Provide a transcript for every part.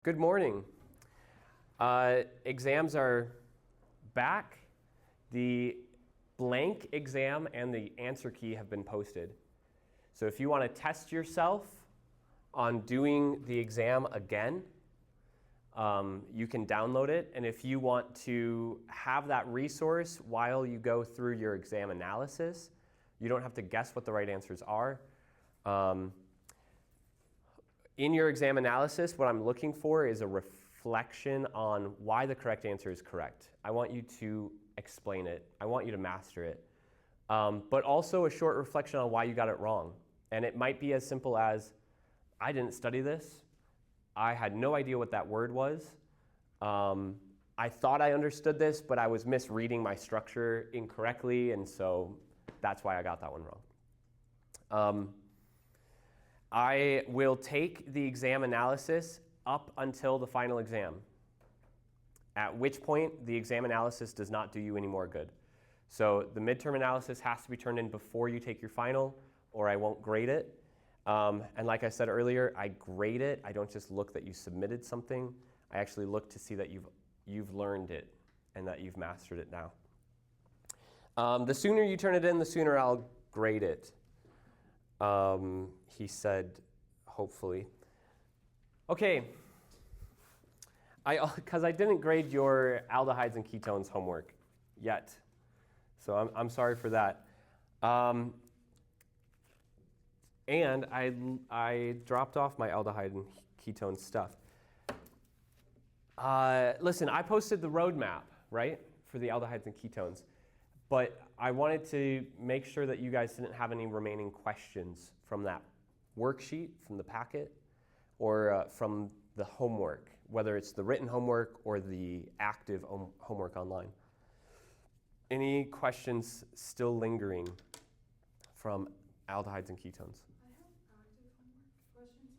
Good morning. Exams are back. The blank exam and the answer key have been posted. So if you want to test yourself on doing the exam again, you can download it. And if you want to have that resource while you go through your exam analysis, you don't have to guess what the right answers are. In your exam analysis, what I'm looking for is a reflection on why the correct answer is correct. I want you to explain it. I want you to master it. But also a short reflection on why you got it wrong. And it might be as simple as, I didn't study this. I had no idea what that word was. I thought I understood this, but I was misreading my structure incorrectly, and so that's why I got that one wrong. I will take the exam analysis up until the final exam, at which point the exam analysis does not do you any more good. So the midterm analysis has to be turned in before you take your final, or I won't grade it. And like I said earlier, I grade it. I don't just look that you submitted something. I actually look to see that you've learned it and that you've mastered it now. The sooner you turn it in, the sooner I'll grade it. He said, hopefully. Okay, because I didn't grade your aldehydes and ketones homework yet, so I'm sorry for that. And I dropped off my aldehyde and ketone stuff. Listen, I posted the roadmap, right, for the aldehydes and ketones. But I wanted to make sure that you guys didn't have any remaining questions from that worksheet, from the packet, or from the homework, whether it's the written homework or the active homework online. Any questions still lingering from aldehydes and ketones? I have active homework questions.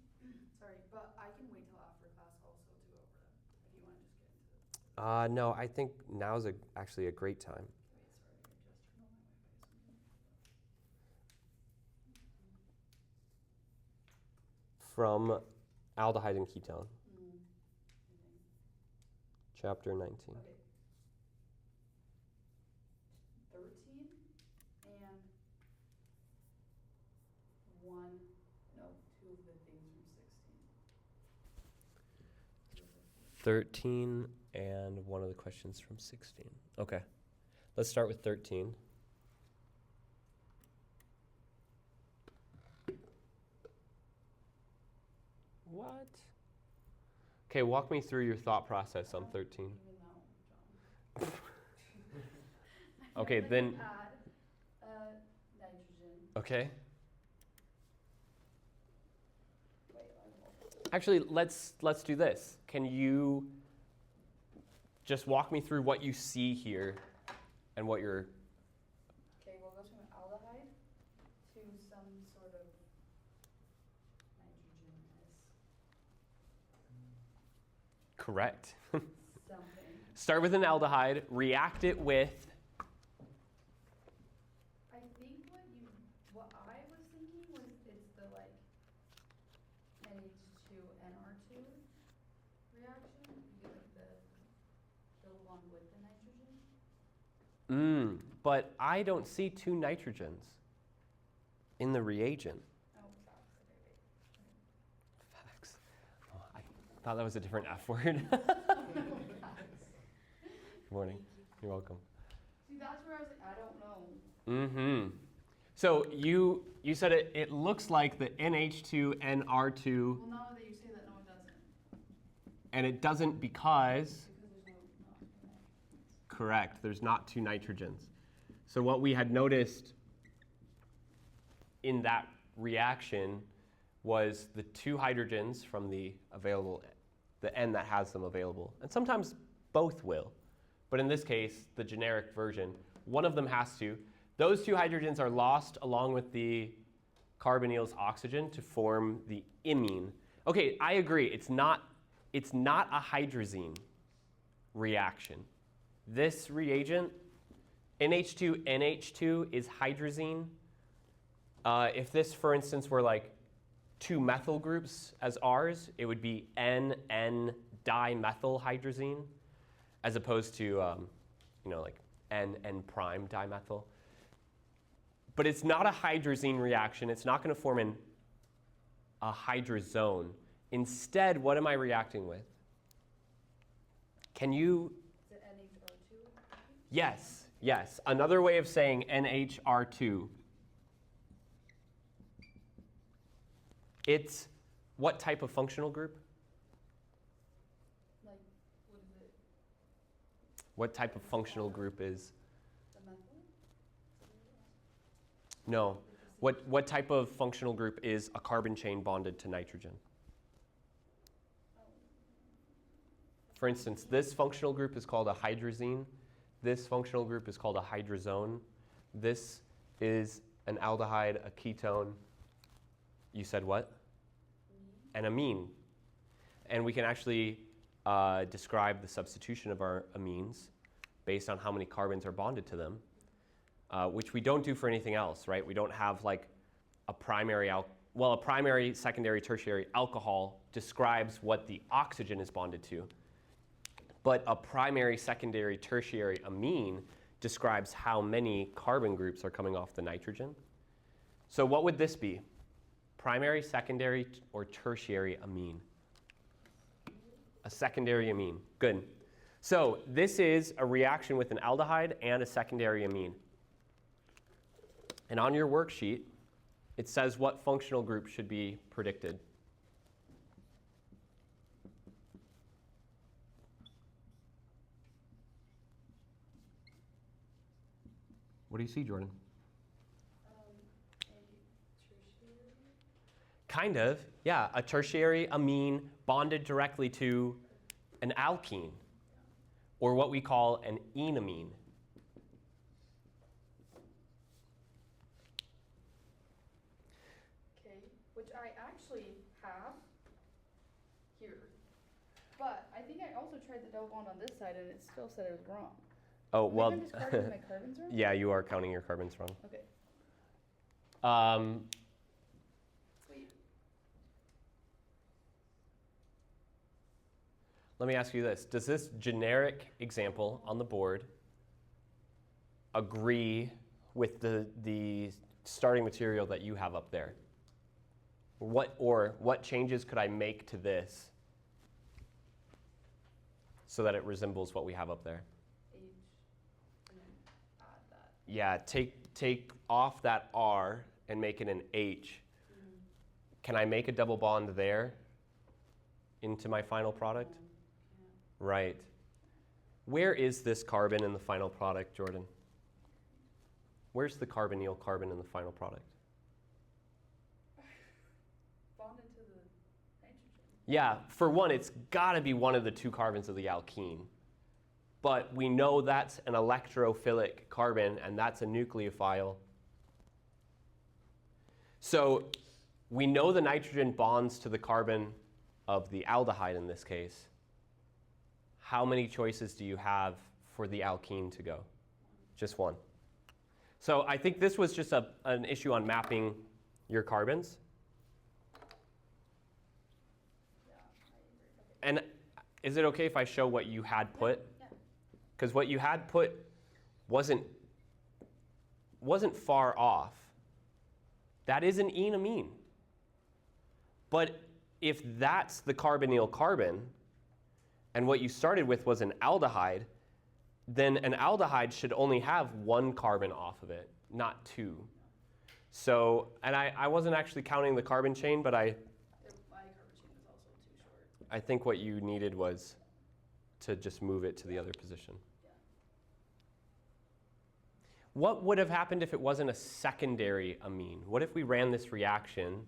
Sorry, but I can wait till after class also to go over them if you want to just get into it. No, I think now's actually a great time. From aldehyde and ketone. Chapter 19. Okay. 13 and 2 of the things from 16. 13 and one of the questions from 16. Okay. Let's start with 13. What? Okay, walk me through your thought process on 13. Even know, John. Okay, then. Add nitrogen. Okay. Wait, Actually, let's do this. Can you just walk me through what you see here and what you're... Okay, we'll go to an aldehyde to some sort of nitrogen-ness. Correct. Something. Start with an aldehyde, react it with... I think what I was thinking was it's the like NH2NR2 reaction, because of the one with the nitrogen. But I don't see two nitrogens in the reagent. Oh, facts. Okay, wait. Facts. Oh, I thought that was a different F word. Good morning. You're welcome. See, that's where I was like, I don't know. So you said it looks like the NH2NR2. Well, now that you say that, no, it doesn't. And it doesn't because... Because there's not nitrogens. Correct. There's not two nitrogens. So what we had noticed in that reaction was the two hydrogens from the N that has them available. And sometimes both will. But in this case, the generic version, one of them has to. Those two hydrogens are lost along with the carbonyl's oxygen to form the imine. Okay, I agree. It's not a hydrazine reaction. This reagent, NH2NH2 is hydrazine. If this, for instance, were like two methyl groups as R's, it would be N dimethylhydrazine, as opposed to like N prime dimethyl. But it's not a hydrazine reaction. It's not going to form a hydrazone. Instead, what am I reacting with? Can you? Is it NHR2? Yes, yes. Another way of saying NHR2. It's what type of functional group? Like, what is it? What type of functional group is? The methyl? No. What type of functional group is a carbon chain bonded to nitrogen? For instance, this functional group is called a hydrazine. This functional group is called a hydrazone. This is an aldehyde, a ketone. You said what? An amine. And we can actually describe the substitution of our amines based on how many carbons are bonded to them, which we don't do for anything else, right? We don't have like a primary, a primary, secondary, tertiary alcohol describes what the oxygen is bonded to. But a primary, secondary, tertiary amine describes how many carbon groups are coming off the nitrogen. So what would this be? Primary, secondary, or tertiary amine? A secondary amine. Good. So this is a reaction with an aldehyde and a secondary amine. And on your worksheet, it says what functional group should be predicted. What do you see, Jordan? Tertiary? Kind of, yeah. A tertiary amine bonded directly to an alkene, or what we call an enamine. Okay, which I actually have here. But I think I also tried the double bond on this side and it still said it was wrong. Oh, well, Maybe I'm just counting my carbons wrong? yeah, you are counting your carbons wrong. Okay. Sweet. Let me ask you this. Does this generic example on the board agree with the starting material that you have up there? What changes could I make to this so that it resembles what we have up there? H. And then add that. Yeah, take off that R and make it an H. Mm-hmm. Can I make a double bond there into my final product? Yeah. Right. Where is this carbon in the final product, Jordan? Where's the carbonyl carbon in the final product? Bonded to the nitrogen. Yeah, for one, it's got to be one of the two carbons of the alkene. But we know that's an electrophilic carbon, and that's a nucleophile. So we know the nitrogen bonds to the carbon of the aldehyde in this case. How many choices do you have for the alkene to go? Just one. So I think this was just an issue on mapping your carbons. Yeah, I agree. Okay. And is it okay if I show what you had put? Yeah. Because what you had put wasn't far off. That is an enamine. But if that's the carbonyl carbon, and what you started with was an aldehyde, then an aldehyde should only have one carbon off of it, not two. So, and I wasn't actually counting the carbon chain, but My carbon chain is also too short. I think what you needed was to just move it to the other position. Yeah. What would have happened if it wasn't a secondary amine? What if we ran this reaction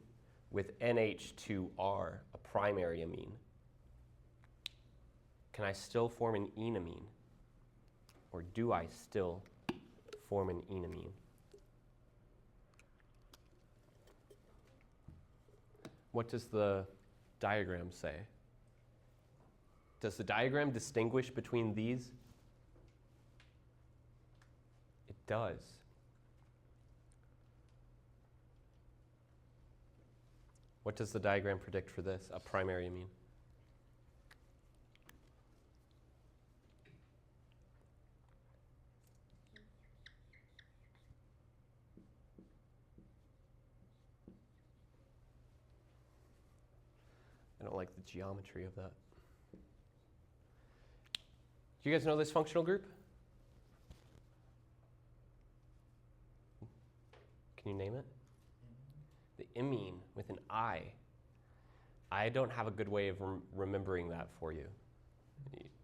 with NH2R, a primary amine? Can I still form an enamine? Or do I still form an enamine? What does the diagram say? Does the diagram distinguish between these? It does. What does the diagram predict for this, a primary amine? I don't like the geometry of that. Do you guys know this functional group? Can you name it? The imine with an I. I don't have a good way of remembering that for you.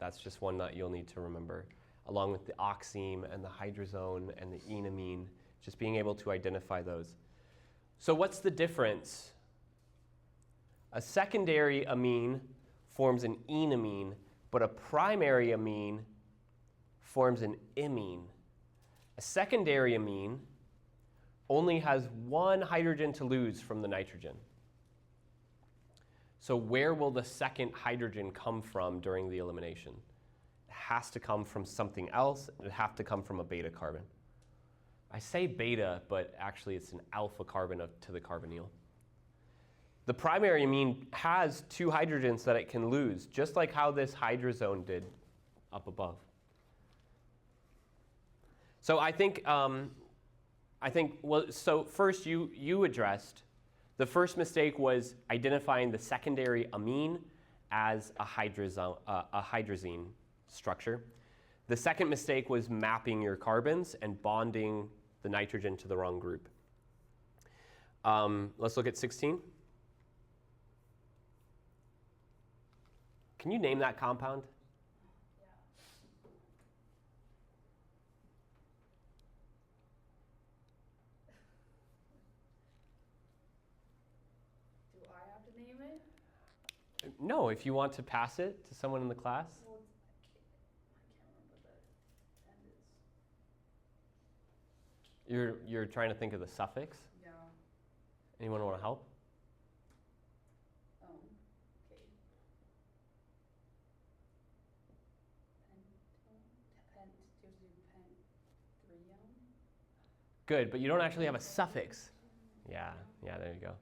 That's just one that you'll need to remember, along with the oxime and the hydrazone and the enamine, just being able to identify those. So what's the difference? A secondary amine forms an enamine, but a primary amine forms an imine. A secondary amine only has one hydrogen to lose from the nitrogen. So where will the second hydrogen come from during the elimination? It has to come from something else. It has to come from a beta carbon. I say beta, but actually it's an alpha carbon to the carbonyl. The primary amine has two hydrogens that it can lose, just like how this hydrazone did up above. So I think well, so first you addressed, the first mistake was identifying the secondary amine as a hydrazine structure. The second mistake was mapping your carbons and bonding the nitrogen to the wrong group. Let's look at 16. Can you name that compound? Do I have to name it? No, if you want to pass it to someone in the class. Well, I can't remember the end is. You're trying to think of the suffix? Yeah. Anyone want to help? Okay. Good, but you don't actually have a suffix. Yeah, there you go.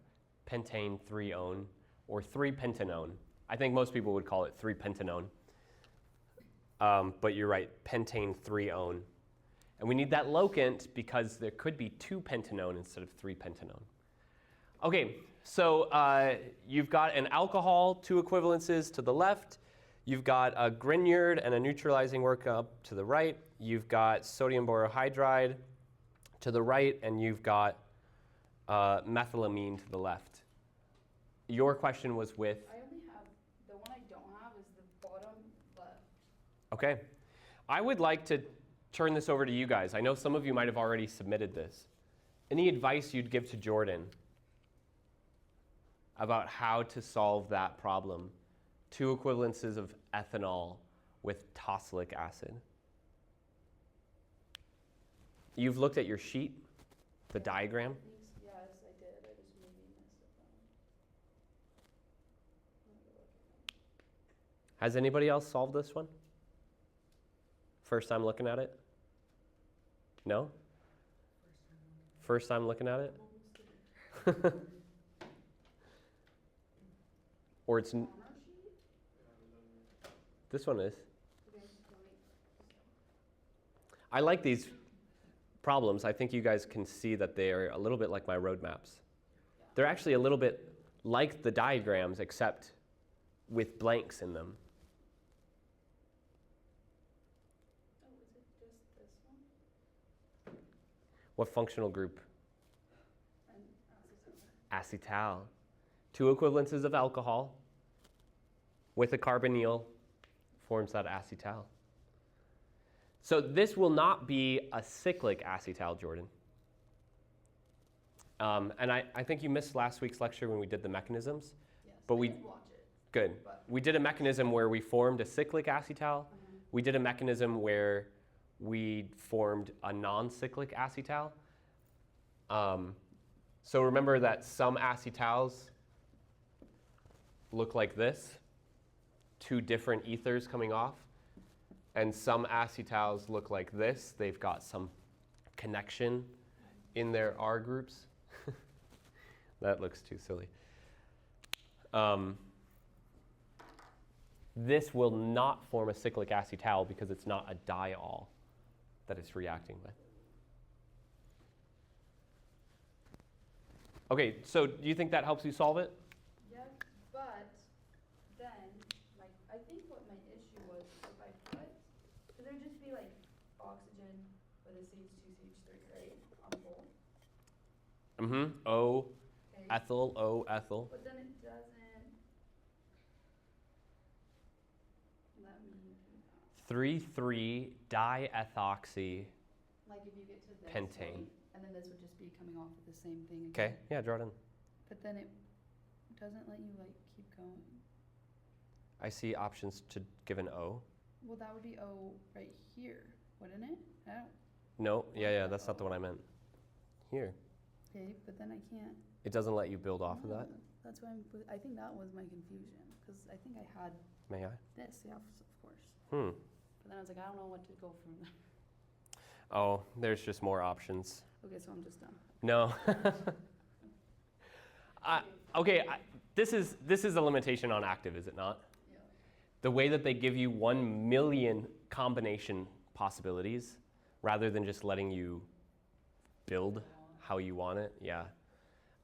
Pentane 3-one or 3-pentanone. I think most people would call it 3-pentanone. But you're right, pentane 3-one. And we need that locant because there could be 2-pentanone instead of 3-pentanone. Okay, so you've got an alcohol, two equivalences to the left. You've got a Grignard and a neutralizing workup to the right. You've got sodium borohydride to the right, and you've got methylamine to the left. Your question was with? I only have, the one I don't have is the bottom left. Okay. I would like to turn this over to you guys. I know some of you might have already submitted this. Any advice you'd give to Jordan about how to solve that problem? Two equivalences of ethanol with tosylic acid. You've looked at your sheet, the diagram. Yes, I did. I just maybe messed up that one. Has anybody else solved this one? First time looking at it? No? First time looking at it? Or it's... This one is. I like these problems. I think you guys can see that they're a little bit like my roadmaps. They're actually a little bit like the diagrams, except with blanks in them. Oh, is it just this one? What functional group? And Acetal. Two equivalences of alcohol with a carbonyl forms that acetal. So this will not be a cyclic acetal, Jordan. And I think you missed last week's lecture when we did the mechanisms. Yes, but I we did watch it. Good. But We did a mechanism where we formed a cyclic acetal. We did a mechanism where we formed a non-cyclic acetal. So remember that some acetals look like this, two different ethers coming off. And some acetals look like this. They've got some connection in their R groups. That looks too silly. This will not form a cyclic acetal because it's not a diol that it's reacting with. Okay, so do you think that helps you solve it? Yes, but then, I think what my issue was, if I put, so there'd just be like oxygen with a CH2, CH3, right, on both. O, Okay. ethyl, O, ethyl. But then it doesn't let me do that. 3,3 diethoxy. Like if you get to this Pentane. point, and then this would just be coming off of the same thing again. Okay, yeah, draw it in. But then it doesn't let you keep going. I see options to give an O. Well, that would be O right here, wouldn't it? I don't. No, yeah, that's not the one I meant. Here. Okay, but then I can't. It doesn't let you build off of that? That's why I think that was my confusion, because I think I had May I? this, yeah, of course. Hmm. But then I was like, I don't know what to go from there. Oh, there's just more options. Okay, so I'm just done. No. This is a limitation on active, is it not? Yeah. The way that they give you 1 million combination possibilities rather than just letting you build how you want it. Yeah.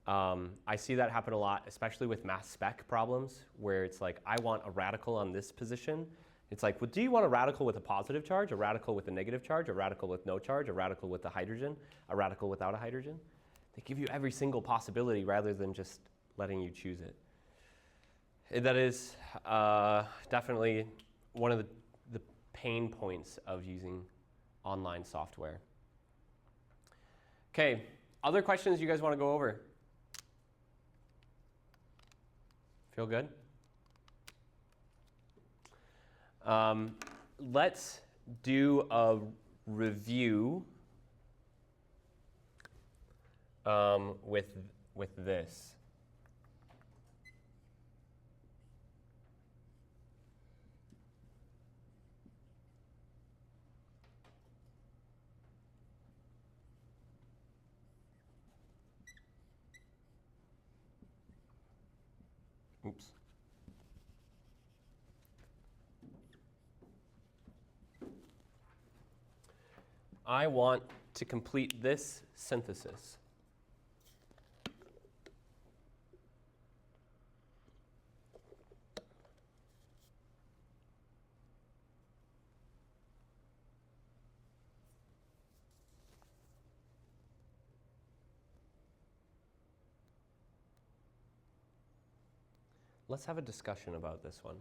I see that happen a lot, especially with mass spec problems, where it's like, I want a radical on this position. It's like, well, do you want a radical with a positive charge, a radical with a negative charge, a radical with no charge, a radical with a hydrogen, a radical without a hydrogen? They give you every single possibility rather than just letting you choose it. That is definitely one of the pain points of using online software. Okay, other questions you guys want to go over? Feel good? Let's do a review with this. Oops. I want to complete this synthesis. Let's have a discussion about this one.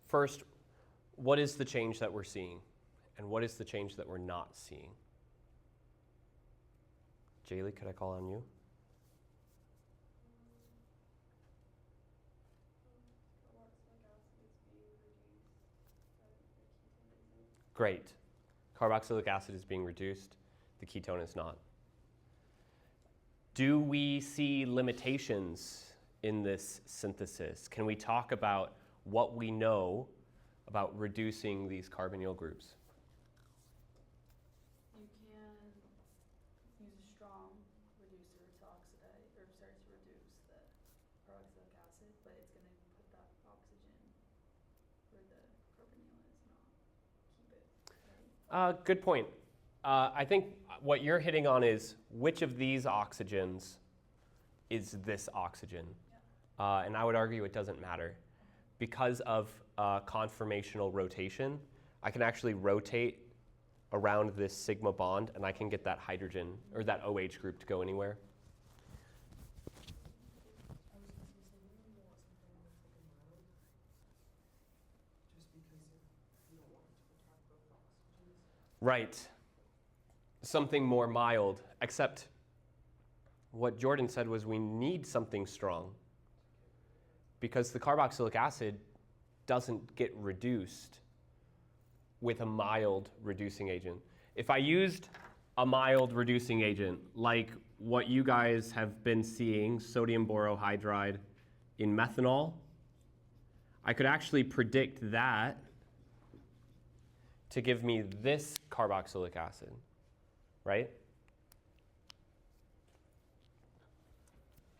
First, what is the change that we're seeing? And what is the change that we're not seeing? Jaylee, could I call on you? Great. Carboxylic acid is being reduced. The ketone is not. Do we see limitations in this synthesis? Can we talk about what we know about reducing these carbonyl groups? You can use a strong reducer to oxidize, or start to reduce the carboxylic acid, but it's going to put that oxygen where the carbonyl is, not keep it, right? Good point. I think what you're hitting on is which of these oxygens is this oxygen. Yeah. And I would argue it doesn't matter. Because of conformational rotation, I can actually rotate around this sigma bond and I can get that hydrogen or that OH group to go anywhere. Right. Something more mild, except what Jordan said was we need something strong because the carboxylic acid doesn't get reduced with a mild reducing agent. If I used a mild reducing agent like what you guys have been seeing, sodium borohydride in methanol, I could actually predict that to give me this carboxylic acid, right?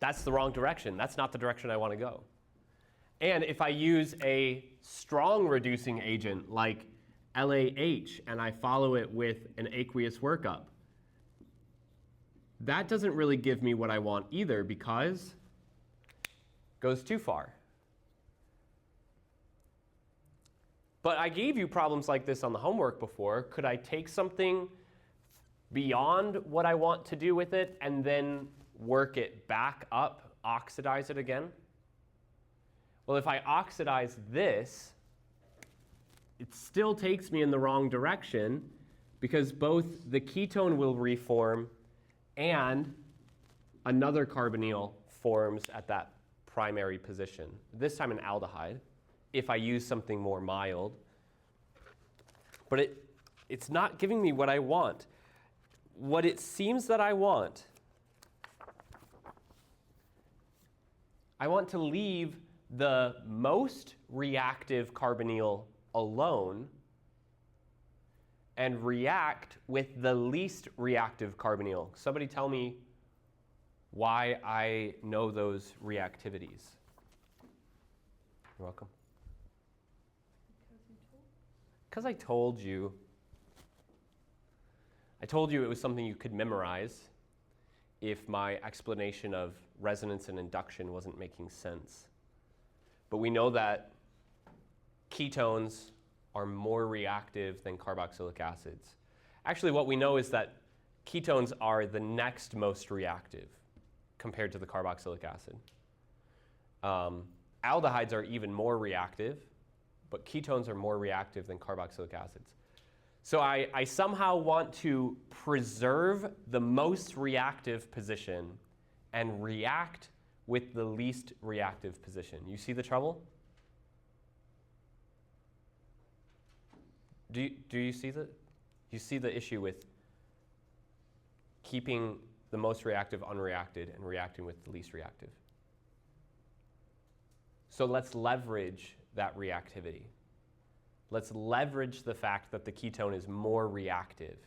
That's the wrong direction. That's not the direction I want to go. And if I use a strong reducing agent like LAH and I follow it with an aqueous workup, that doesn't really give me what I want either because it goes too far. But I gave you problems like this on the homework before. Could I take something beyond what I want to do with it and then work it back up, oxidize it again? Well, if I oxidize this, it still takes me in the wrong direction because both the ketone will reform and another carbonyl forms at that primary position, this time an aldehyde, if I use something more mild. But it's not giving me what I want. What it seems that I want to leave the most reactive carbonyl alone and react with the least reactive carbonyl. Somebody tell me why I know those reactivities. You're welcome. Because I told you. I told you it was something you could memorize if my explanation of resonance and induction wasn't making sense. But we know that ketones are more reactive than carboxylic acids. Actually, what we know is that ketones are the next most reactive compared to the carboxylic acid. Aldehydes are even more reactive, but ketones are more reactive than carboxylic acids. So I somehow want to preserve the most reactive position and react with the least reactive position. You see the trouble? Do you see the issue with keeping the most reactive unreacted and reacting with the least reactive? So let's leverage that reactivity. Let's leverage the fact that the ketone is more reactive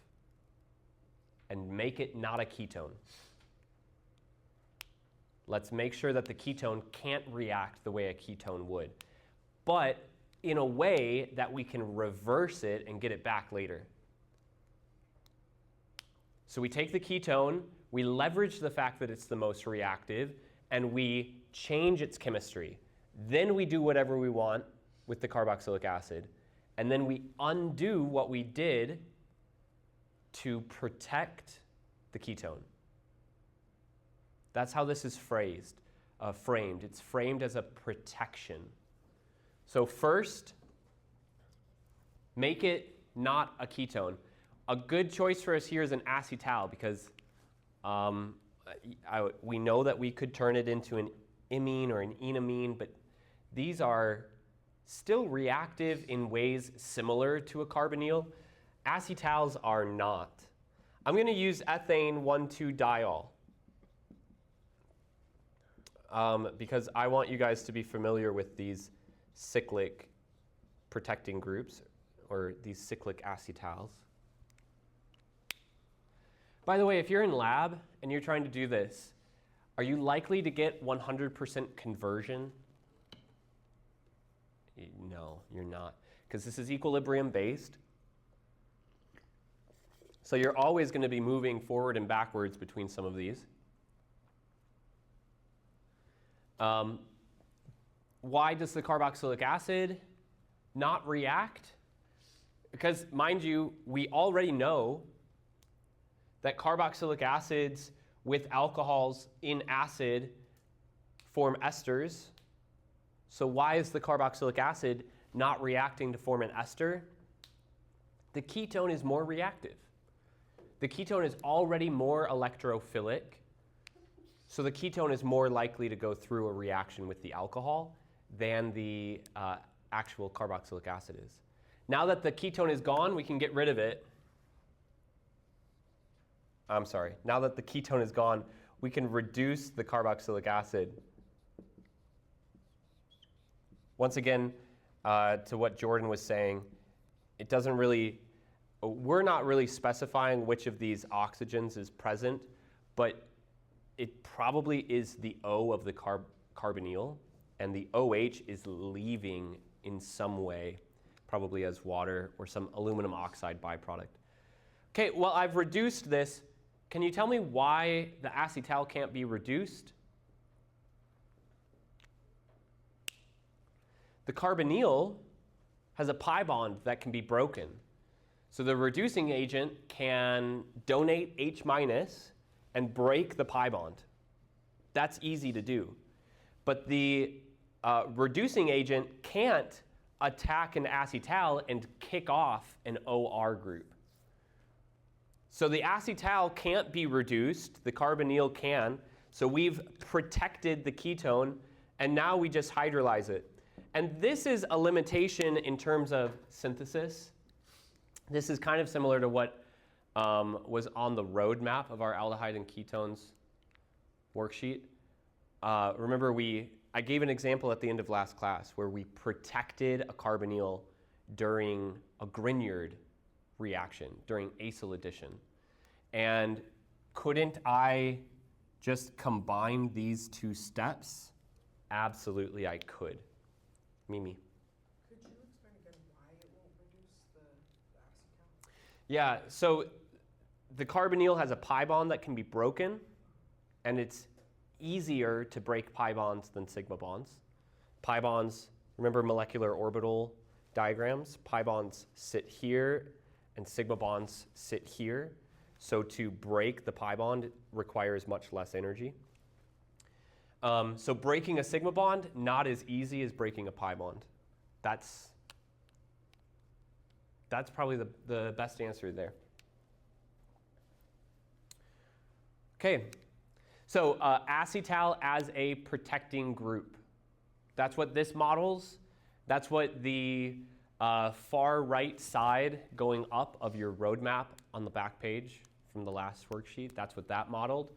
and make it not a ketone. Let's make sure that the ketone can't react the way a ketone would, but in a way that we can reverse it and get it back later. So we take the ketone, we leverage the fact that it's the most reactive, and we change its chemistry. Then we do whatever we want with the carboxylic acid, and then we undo what we did to protect the ketone. That's how this is framed. It's framed as a protection. So first, make it not a ketone. A good choice for us here is an acetal because we know that we could turn it into an imine or an enamine, but these are still reactive in ways similar to a carbonyl. Acetals are not. I'm going to use ethane 1,2-diol because I want you guys to be familiar with these cyclic protecting groups or these cyclic acetals. By the way, if you're in lab and you're trying to do this, are you likely to get 100% conversion? No, you're not, because this is equilibrium based. So you're always going to be moving forward and backwards between some of these. Why does the carboxylic acid not react? Because, mind you, we already know that carboxylic acids with alcohols in acid form esters. So why is the carboxylic acid not reacting to form an ester? The ketone is more reactive. The ketone is already more electrophilic. So the ketone is more likely to go through a reaction with the alcohol than the actual carboxylic acid is. Now that the ketone is gone, we can get rid of it. I'm sorry. Now that the ketone is gone, we can reduce the carboxylic acid. Once again, to what Jordan was saying, it doesn't really, we're not really specifying which of these oxygens is present, but it probably is the O of the carbonyl, and the OH is leaving in some way, probably as water or some aluminum oxide byproduct. Okay, well, I've reduced this. Can you tell me why the acetal can't be reduced? The carbonyl has a pi bond that can be broken. So the reducing agent can donate H- and break the pi bond. That's easy to do. But the reducing agent can't attack an acetal and kick off an OR group. So the acetal can't be reduced, the carbonyl can. So we've protected the ketone, and now we just hydrolyze it. And this is a limitation in terms of synthesis. This is kind of similar to what was on the roadmap of our aldehyde and ketones worksheet. Remember, I gave an example at the end of last class where we protected a carbonyl during a Grignard reaction, during acyl addition. And couldn't I just combine these two steps? Absolutely, I could. Mimi. Could you explain again why it won't reduce the acetal? Yeah, so the carbonyl has a pi bond that can be broken, and it's easier to break pi bonds than sigma bonds. Pi bonds, remember molecular orbital diagrams? Pi bonds sit here, and sigma bonds sit here. So to break the pi bond requires much less energy. So breaking a sigma bond, not as easy as breaking a pi bond. That's probably the best answer there. Okay, so acetal as a protecting group. That's what this models. That's what the far right side going up of your roadmap on the back page from the last worksheet, that's what that modeled.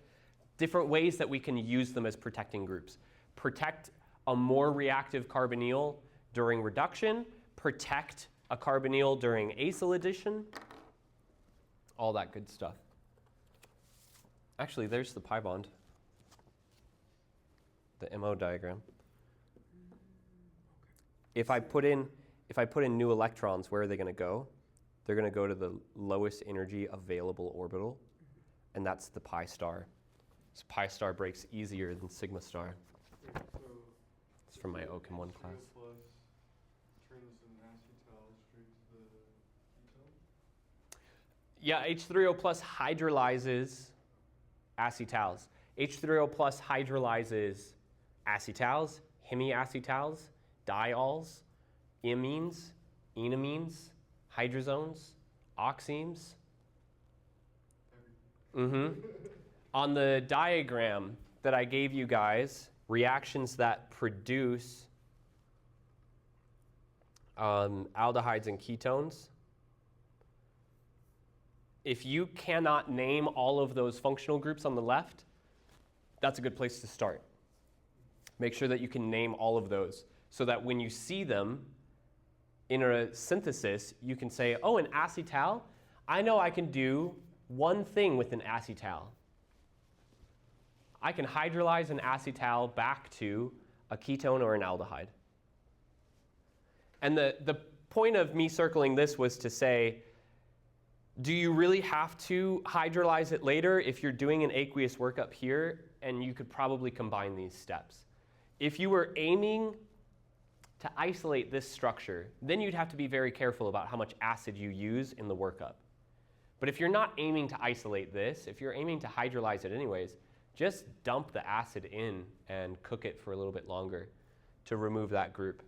Different ways that we can use them as protecting groups. Protect a more reactive carbonyl during reduction, protect a carbonyl during acyl addition, all that good stuff. Actually, there's the pi bond, the MO diagram. If I put in new electrons, where are they going to go? They're going to go to the lowest energy available orbital, and that's the pi star. So pi star breaks easier than sigma star. So it's from my OChem 1 class. Plus turns an acetal straight to the ketone? Yeah, H3O plus hydrolyzes acetals. H3O plus hydrolyzes acetals, hemiacetals, diols, imines, enamines, hydrozones, oximes. On the diagram that I gave you guys, reactions that produce aldehydes and ketones, if you cannot name all of those functional groups on the left, that's a good place to start. Make sure that you can name all of those so that when you see them in a synthesis, you can say, oh, an acetal, I know I can do one thing with an acetal. I can hydrolyze an acetal back to a ketone or an aldehyde. And the point of me circling this was to say, do you really have to hydrolyze it later if you're doing an aqueous workup here? And you could probably combine these steps. If you were aiming to isolate this structure, then you'd have to be very careful about how much acid you use in the workup. But if you're not aiming to isolate this, if you're aiming to hydrolyze it anyways, just dump the acid in and cook it for a little bit longer to remove that group.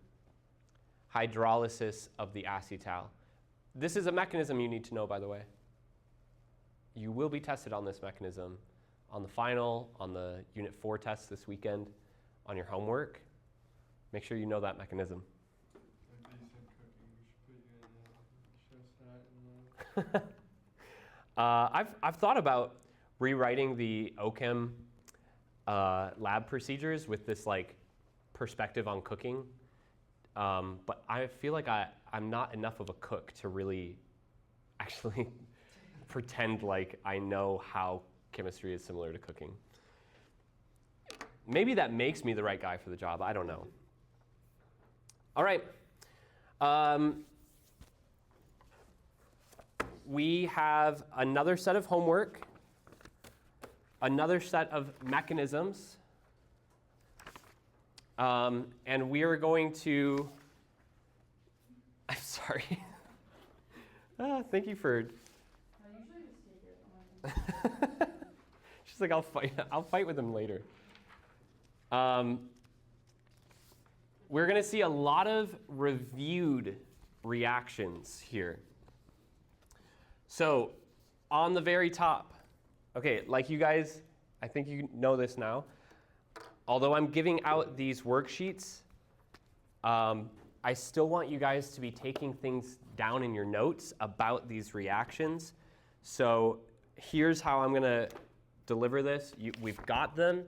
Hydrolysis of the acetal. This is a mechanism you need to know, by the way. You will be tested on this mechanism on the final, on the Unit 4 test this weekend, on your homework. Make sure you know that mechanism. Like you said, cooking. We should put you in a chef's hat and I've thought about rewriting the OChem lab procedures with this like perspective on cooking, but I feel like I'm not enough of a cook to really actually pretend like I know how chemistry is similar to cooking. maybe that makes me the right guy for the job. I don't know. All right. We have another set of homework, another set of mechanisms, and we are going to, I'm sorry. Thank you for, I usually just take it. she's like, I'll fight with him later. We're going to see a lot of reviewed reactions here. So on the very top, okay, like you guys, I think you know this now. Although I'm giving out these worksheets, I still want you guys to be taking things down in your notes about these reactions. So here's how I'm going to deliver this. We've got them.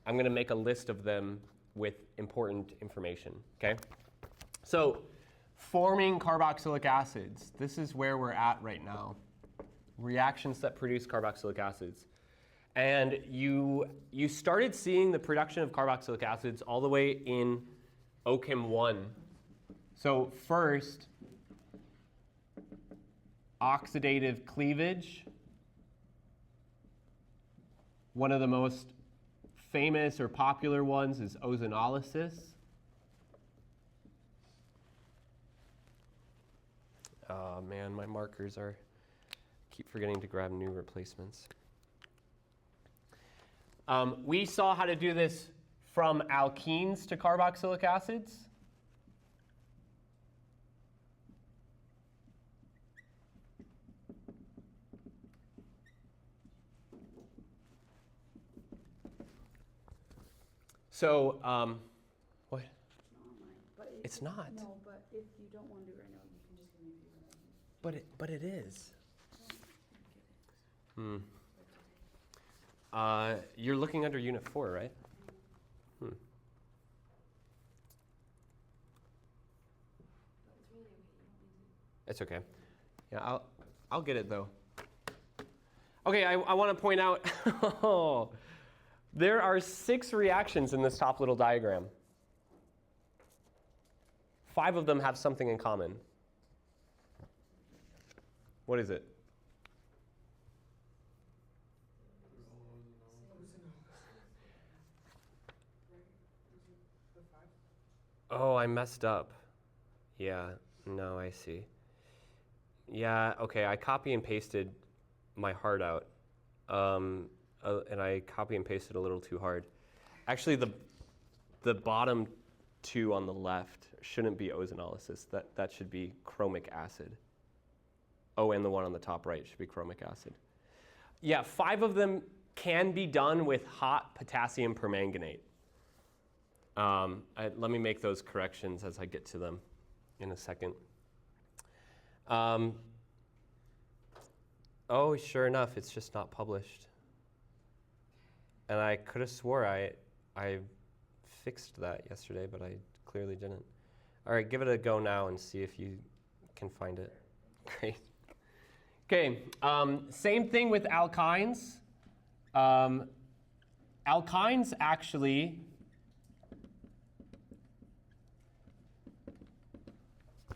I'm going to make a list of them with important information, okay? So forming carboxylic acids, this is where we're at right now. Reactions that produce carboxylic acids. And you started seeing the production of carboxylic acids all the way in OChem 1. So first, oxidative cleavage. One of the most famous or popular ones is ozonolysis. Oh man, my markers keep forgetting to grab new replacements. We saw how to do this from alkenes to carboxylic acids. So, what? It's not. No, but if you don't want to do it right now, you can just give me a few minutes. But it is. You're looking under Unit 4, right? It's okay. Yeah, I'll get it though. Okay, I want to point out, there are 6 reactions in this top little diagram. 5 of them have something in common. What is it? Oh, I messed up. Yeah, no, I see. Yeah, okay, I copy and pasted my heart out. And I copy and pasted a little too hard. Actually, the bottom 2 on the left shouldn't be ozonolysis. That should be chromic acid. Oh, and the one on the top right should be chromic acid. Yeah, 5 of them can be done with hot potassium permanganate. Let me make those corrections as I get to them in a second. Oh, sure enough, it's just not published. And I could have swore I fixed that yesterday, but I clearly didn't. All right, give it a go now and see if you can find it. Great. Okay, same thing with alkynes. Alkynes actually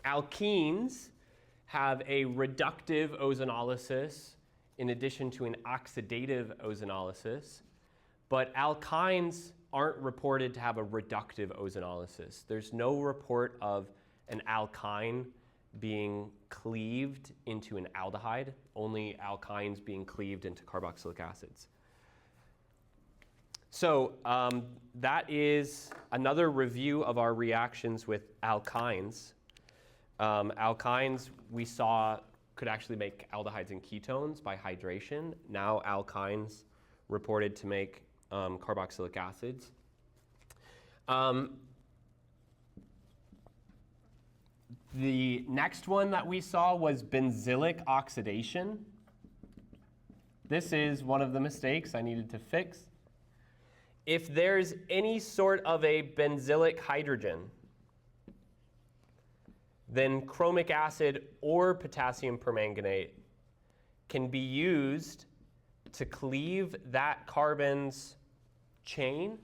alkenes have a reductive ozonolysis in addition to an oxidative ozonolysis, but alkynes aren't reported to have a reductive ozonolysis. There's no report of an alkyne being cleaved into an aldehyde, only alkynes being cleaved into carboxylic acids. So that is another review of our reactions with alkynes. Alkynes we saw could actually make aldehydes and ketones by hydration. Now alkynes reported to make carboxylic acids. The next one that we saw was benzylic oxidation. This is one of the mistakes I needed to fix. If there's any sort of a benzylic hydrogen, then chromic acid or potassium permanganate can be used to cleave that carbon's chain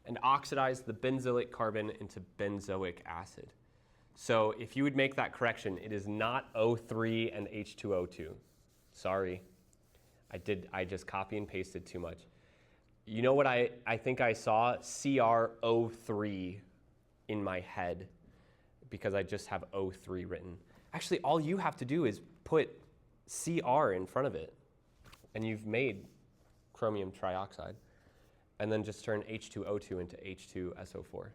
and oxidize the benzoic carbon into benzoic acid. So if you would make that correction, it is not O3 and H2O2. Sorry, I just copy and pasted too much. You know what I think I saw? CrO3 in my head because I just have O3 written. Actually, all you have to do is put Cr in front of it, and you've made chromium trioxide. And then just turn H2O2 into H2SO4.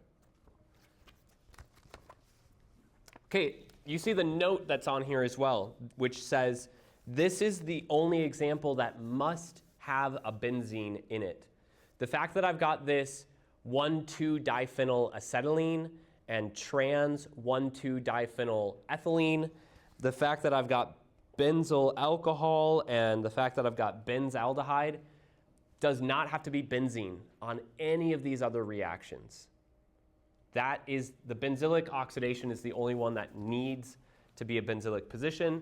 Okay, you see the note that's on here as well, which says this is the only example that must have a benzene in it. The fact that I've got this 1,2-diphenyl acetylene and trans 1,2-diphenyl ethylene, the fact that I've got benzyl alcohol, and the fact that I've got benzaldehyde does not have to be benzene on any of these other reactions. That is, the benzylic oxidation is the only one that needs to be a benzylic position.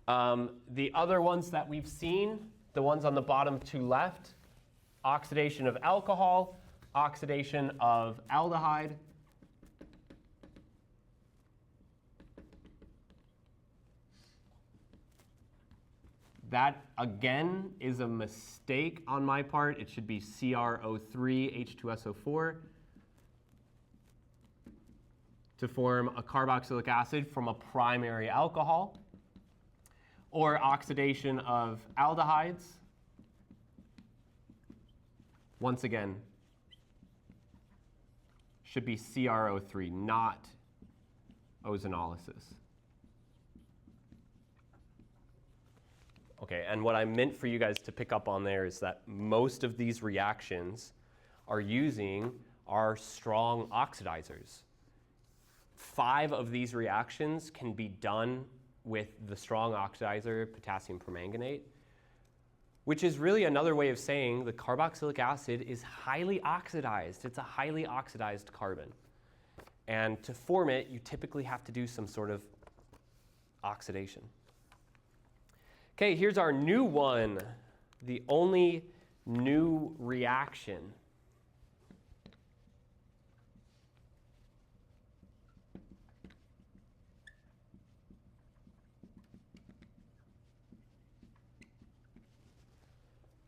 The other ones that we've seen, the ones on the bottom two left, oxidation of alcohol, oxidation of aldehyde, that, again, is a mistake on my part. It should be CrO3 H2SO4 to form a carboxylic acid from a primary alcohol, or oxidation of aldehydes. Once again, should be CrO3, not ozonolysis. Okay, and what I meant for you guys to pick up on there is that most of these reactions are using our strong oxidizers. 5 of these reactions can be done with the strong oxidizer, potassium permanganate, which is really another way of saying the carboxylic acid is highly oxidized. It's a highly oxidized carbon. And to form it, you typically have to do some sort of oxidation. Okay, here's our new one, the only new reaction.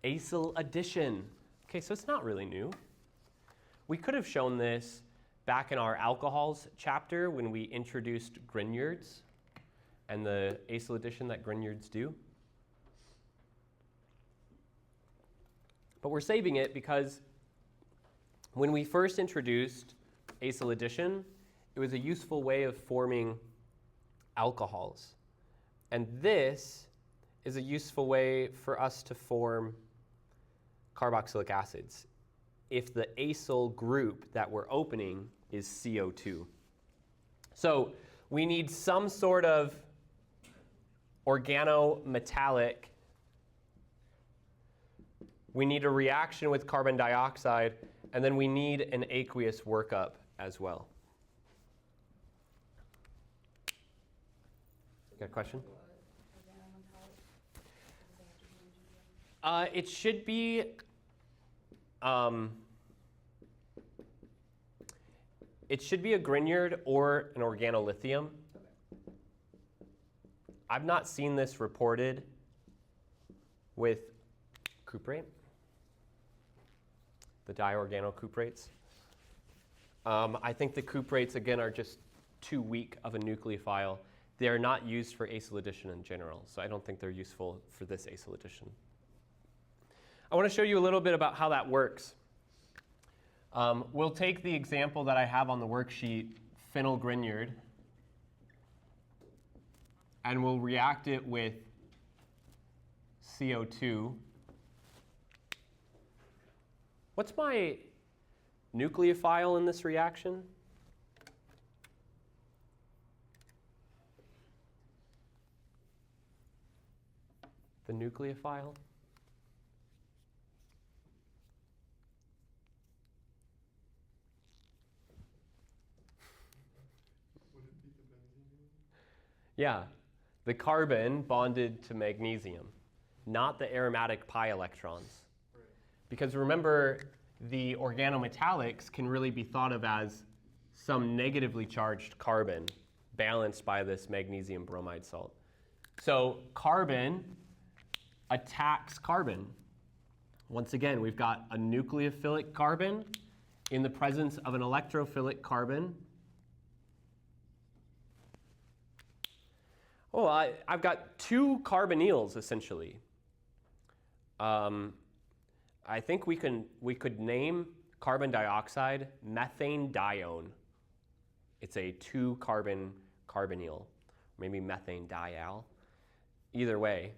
Acyl addition. Okay, so it's not really new. We could have shown this back in our alcohols chapter when we introduced Grignards and the acyl addition that Grignards do. But we're saving it because when we first introduced acyl addition, it was a useful way of forming alcohols. And this is a useful way for us to form carboxylic acids if the acyl group that we're opening is CO2. So we need some sort of organometallic. We need a reaction with carbon dioxide, and then we need an aqueous workup as well. You got a question? It should be a Grignard or an organolithium. I've not seen this reported with cuprate, the diorganocuprates. I think the cuprates, again, are just too weak of a nucleophile. They are not used for acyl addition in general, so I don't think they're useful for this acyl addition. I want to show you a little bit about how that works. We'll take the example that I have on the worksheet, phenyl Grignard, and we'll react it with CO2. What's my nucleophile in this reaction? The nucleophile? Would it be the benzene? Yeah, the carbon bonded to magnesium, not the aromatic pi electrons. Right. Because remember, the organometallics can really be thought of as some negatively charged carbon balanced by this magnesium bromide salt. So carbon attacks carbon. Once again, we've got a nucleophilic carbon in the presence of an electrophilic carbon. Oh, I've got two carbonyls essentially. I think we could name carbon dioxide methane dione. It's a 2-carbon carbonyl, maybe methane dial. Either way,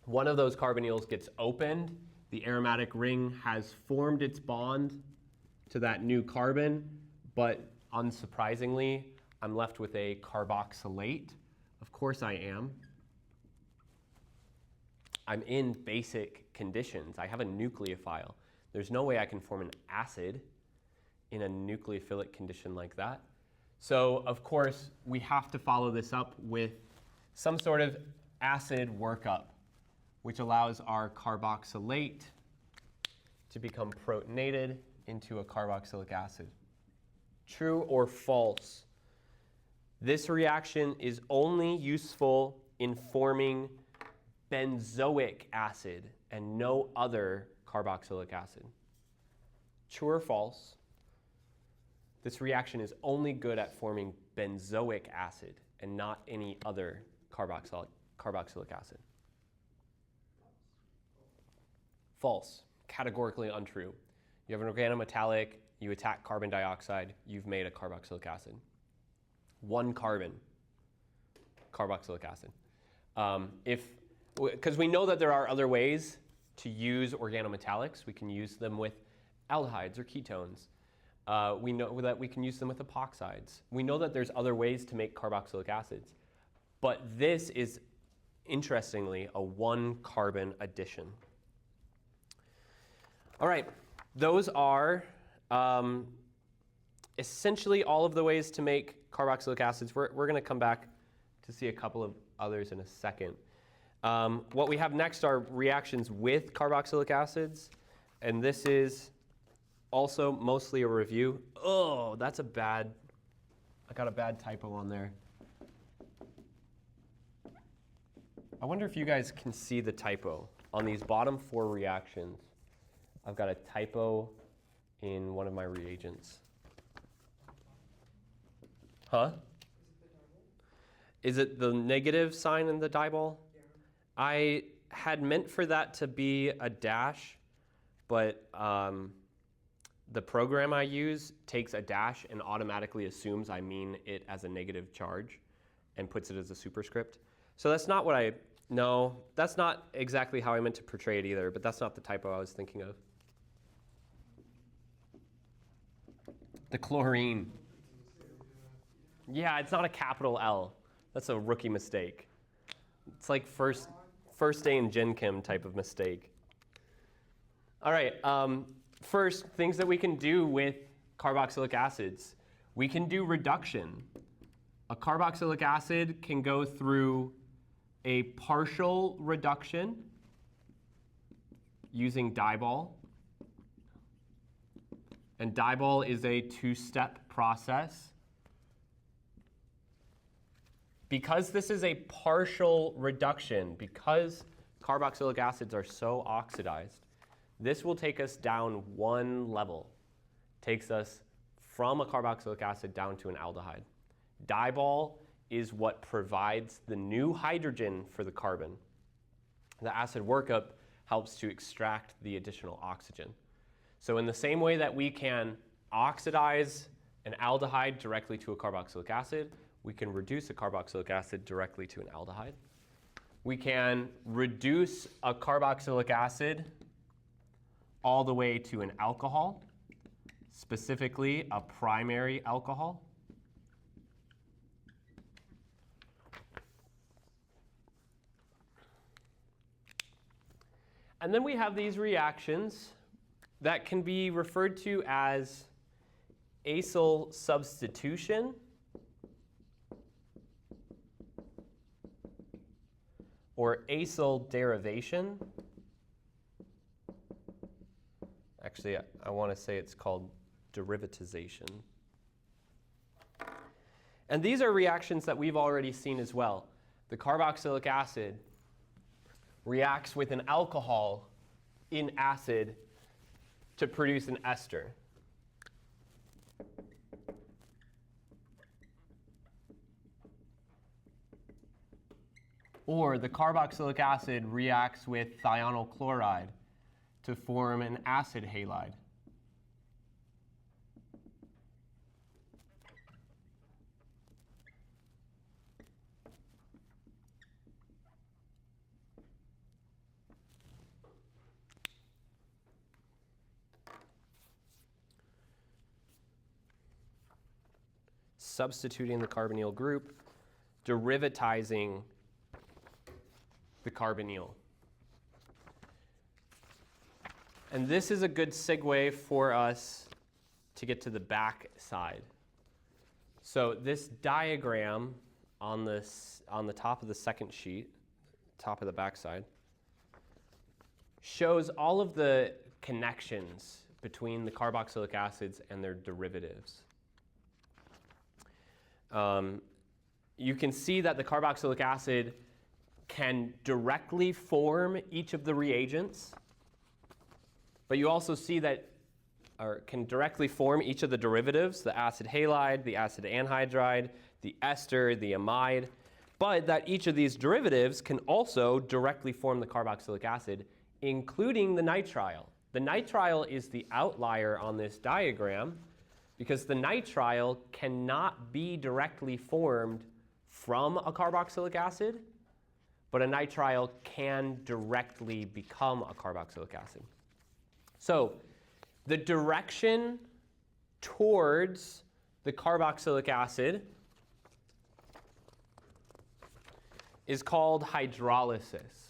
one of those carbonyls gets opened. The aromatic ring has formed its bond to that new carbon, but unsurprisingly, I'm left with a carboxylate. Of course I am. I'm in basic conditions. I have a nucleophile. There's no way I can form an acid in a nucleophilic condition like that. So, of course, we have to follow this up with some sort of acid workup, which allows our carboxylate to become protonated into a carboxylic acid. True or false? This reaction is only useful in forming benzoic acid and no other carboxylic acid. True or false? This reaction is only good at forming benzoic acid and not any other carboxylic acid. False. Categorically untrue. You have an organometallic, you attack carbon dioxide, you've made a carboxylic acid. 1 carbon, carboxylic acid. Because we know that there are other ways to use organometallics. We can use them with aldehydes or ketones. We know that we can use them with epoxides. We know that there's other ways to make carboxylic acids. But this is, interestingly, a 1-carbon addition. All right, those are essentially all of the ways to make carboxylic acids. We're going to come back to see a couple of others in a second. What we have next are reactions with carboxylic acids, and this is also mostly a review. Oh, that's a bad, I got a bad typo on there. I wonder if you guys can see the typo on these bottom 4 reactions. I've got a typo in one of my reagents. Huh? Is it the negative sign in the dibol? Yeah. I had meant for that to be a dash, but the program I use takes a dash and automatically assumes I mean it as a negative charge and puts it as a superscript. So that's not what no, that's not exactly how I meant to portray it either, but that's not the typo I was thinking of. The chlorine. Yeah, it's not a capital L. That's a rookie mistake. It's like first day in Gen Chem type of mistake. All right, first, things that we can do with carboxylic acids. We can do reduction. A carboxylic acid can go through a partial reduction using dibol. And dibol is a 2-step process. Because this is a partial reduction, because carboxylic acids are so oxidized, this will take us down 1 level. Takes us from a carboxylic acid down to an aldehyde. Dibol is what provides the new hydrogen for the carbon. The acid workup helps to extract the additional oxygen. So in the same way that we can oxidize an aldehyde directly to a carboxylic acid, we can reduce a carboxylic acid directly to an aldehyde. We can reduce a carboxylic acid all the way to an alcohol, specifically a primary alcohol. And then we have these reactions that can be referred to as acyl substitution or acyl derivation. Actually, I want to say it's called derivatization. And these are reactions that we've already seen as well. The carboxylic acid reacts with an alcohol in acid to produce an ester. Or the carboxylic acid reacts with thionyl chloride to form an acid halide. Substituting the carbonyl group, derivatizing the carbonyl. And this is a good segue for us to get to the back side. So this diagram on the top of the second sheet, top of the back side, shows all of the connections between the carboxylic acids and their derivatives. You can see that the carboxylic acid can directly form each of the reagents, but you also see that, or can directly form each of the derivatives, the acid halide, the acid anhydride, the ester, the amide, but that each of these derivatives can also directly form the carboxylic acid, including the nitrile. The nitrile is the outlier on this diagram because the nitrile cannot be directly formed from a carboxylic acid, but a nitrile can directly become a carboxylic acid. So the direction towards the carboxylic acid is called hydrolysis.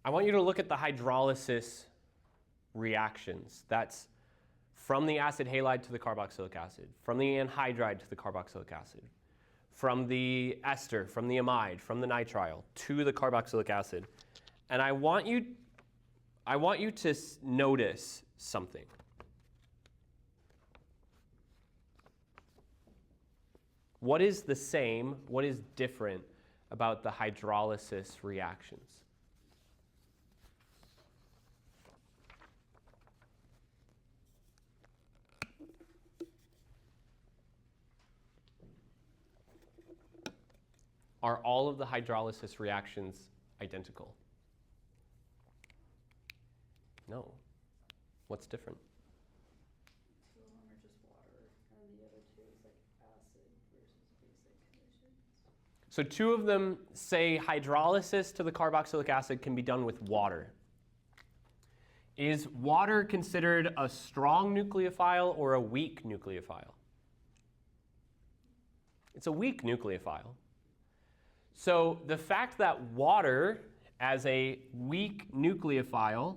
I want you to look at the hydrolysis reactions. That's from the acid halide to the carboxylic acid, from the anhydride to the carboxylic acid, from the ester, from the amide, from the nitrile to the carboxylic acid. And I want you to notice something. What is the same, what is different about the hydrolysis reactions? Are all of the hydrolysis reactions identical? No. What's different? Two of them are just water, and the other two is like acid versus basic conditions. So two of them say hydrolysis to the carboxylic acid can be done with water. Is water considered a strong nucleophile or a weak nucleophile? It's a weak nucleophile. So the fact that water, as a weak nucleophile,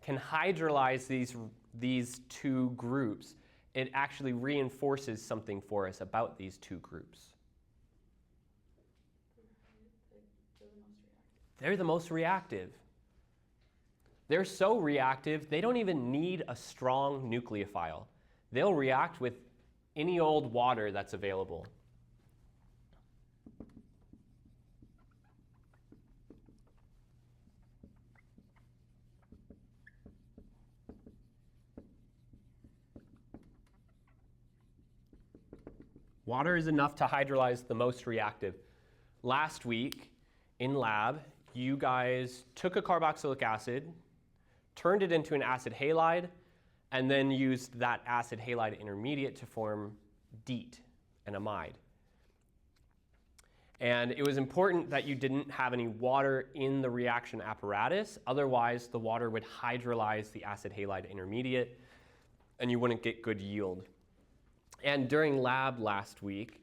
can hydrolyze these two groups, it actually reinforces something for us about these two groups. They're the most reactive. They're so reactive, they don't even need a strong nucleophile. They'll react with any old water that's available. Water is enough to hydrolyze the most reactive. Last week in lab, you guys took a carboxylic acid, turned it into an acid halide, and then used that acid halide intermediate to form DEET, an amide. And it was important that you didn't have any water in the reaction apparatus, otherwise the water would hydrolyze the acid halide intermediate and you wouldn't get good yield. And during lab last week,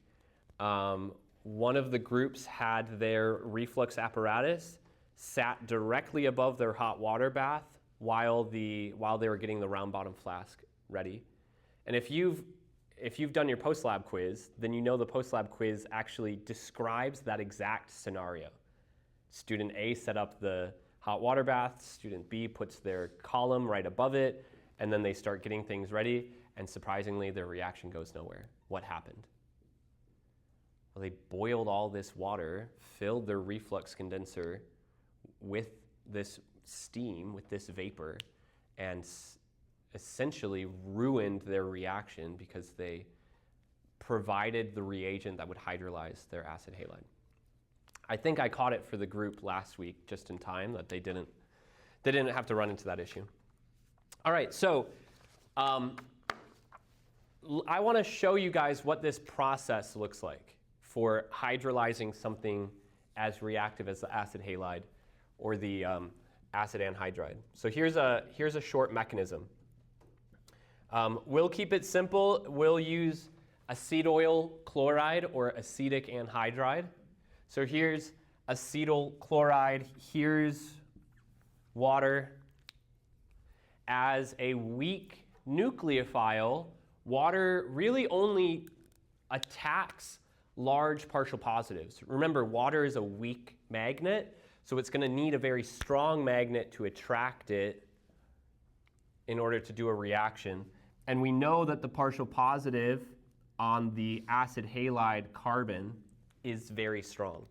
one of the groups had their reflux apparatus sat directly above their hot water bath while they were getting the round bottom flask ready. And if you've done your post-lab quiz, then you know the post-lab quiz actually describes that exact scenario. Student A set up the hot water bath, student B puts their column right above it, and then they start getting things ready, and surprisingly, their reaction goes nowhere. What happened? Well, they boiled all this water, filled their reflux condenser with this steam, with this vapor, and essentially ruined their reaction because they provided the reagent that would hydrolyze their acid halide. I think I caught it for the group last week just in time that they didn't have to run into that issue. All right, so I want to show you guys what this process looks like for hydrolyzing something as reactive as the acid halide or the acid anhydride. So here's a short mechanism. We'll keep it simple. We'll use acetyl chloride or acetic anhydride. So here's acetyl chloride, here's water. As a weak nucleophile, water really only attacks large partial positives. Remember, water is a weak magnet, so it's going to need a very strong magnet to attract it in order to do a reaction. And we know that the partial positive on the acid halide carbon is very strong.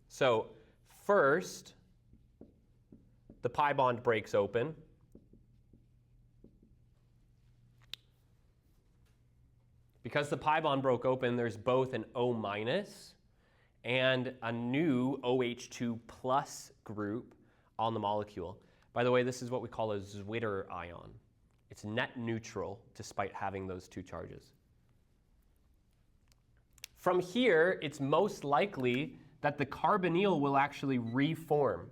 So first, the pi bond breaks open. Because the pi bond broke open, there's both an O- and a new OH2 plus group on the molecule. By the way, this is what we call a Zwitter ion. It's net neutral despite having those two charges. From here, it's most likely that the carbonyl will actually reform.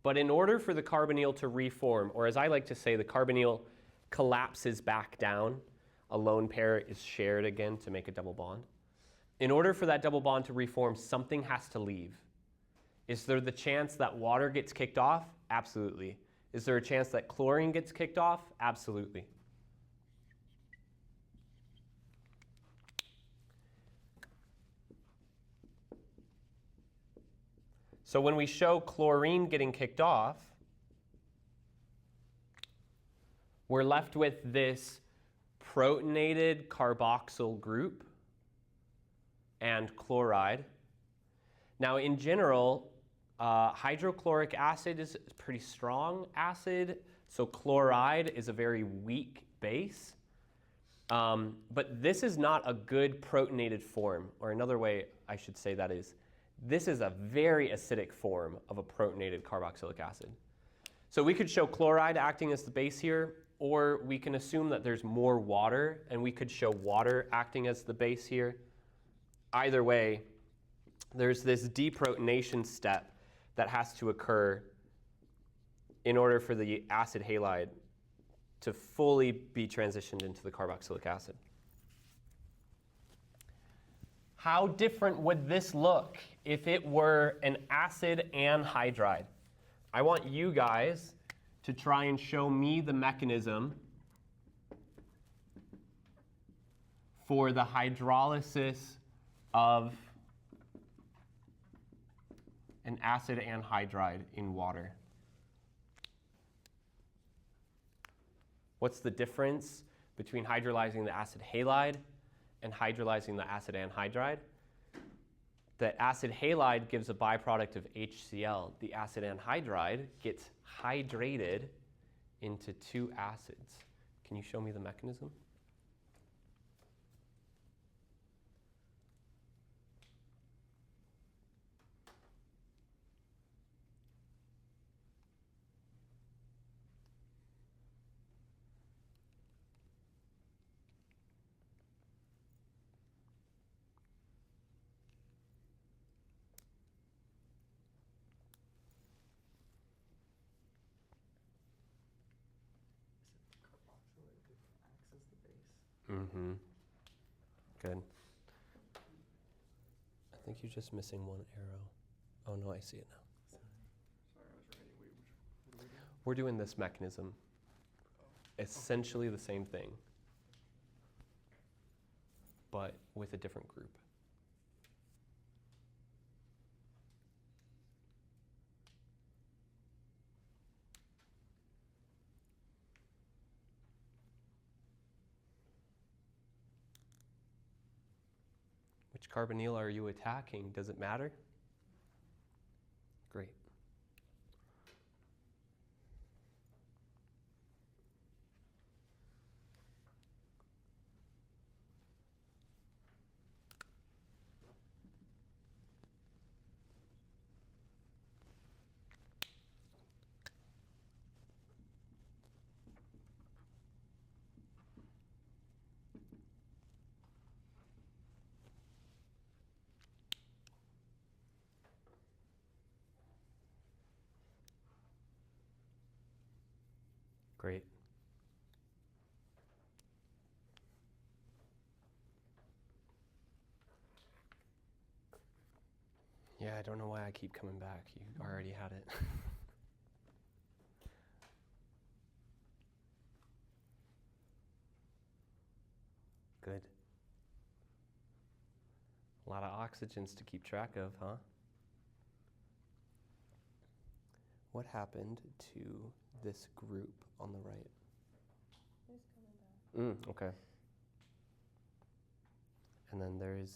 But in order for the carbonyl to reform, or as I like to say, the carbonyl collapses back down, a lone pair is shared again to make a double bond. In order for that double bond to reform, something has to leave. Is there the chance that water gets kicked off? Absolutely. Is there a chance that chlorine gets kicked off? Absolutely. So when we show chlorine getting kicked off, we're left with this protonated carboxyl group and chloride. Now, in general, hydrochloric acid is a pretty strong acid, so chloride is a very weak base. But this is not a good protonated form, or another way I should say that is, this is a very acidic form of a protonated carboxylic acid. So we could show chloride acting as the base here, or we can assume that there's more water, and we could show water acting as the base here. Either way, there's this deprotonation step that has to occur in order for the acid halide to fully be transitioned into the carboxylic acid. How different would this look if it were an acid anhydride? I want you guys to try and show me the mechanism for the hydrolysis of an acid anhydride in water. What's the difference between hydrolyzing the acid halide and hydrolyzing the acid anhydride? The acid halide gives a byproduct of HCl. The acid anhydride gets hydrated into two acids. Can you show me the mechanism? Carboxylate acts as the Mm-hmm. Good. I think you're just missing one arrow. Oh no, I see it now. Sorry, I was writing. Wait, what are we doing? We're doing this mechanism. Essentially the same thing, but with a different group. Which carbonyl are you attacking? Does it matter? Great. Great. Yeah, I don't know why I keep coming back. You already had it. Good. A lot of oxygens to keep track of, huh? What happened to this group on the right? It's coming back. Okay. And then there's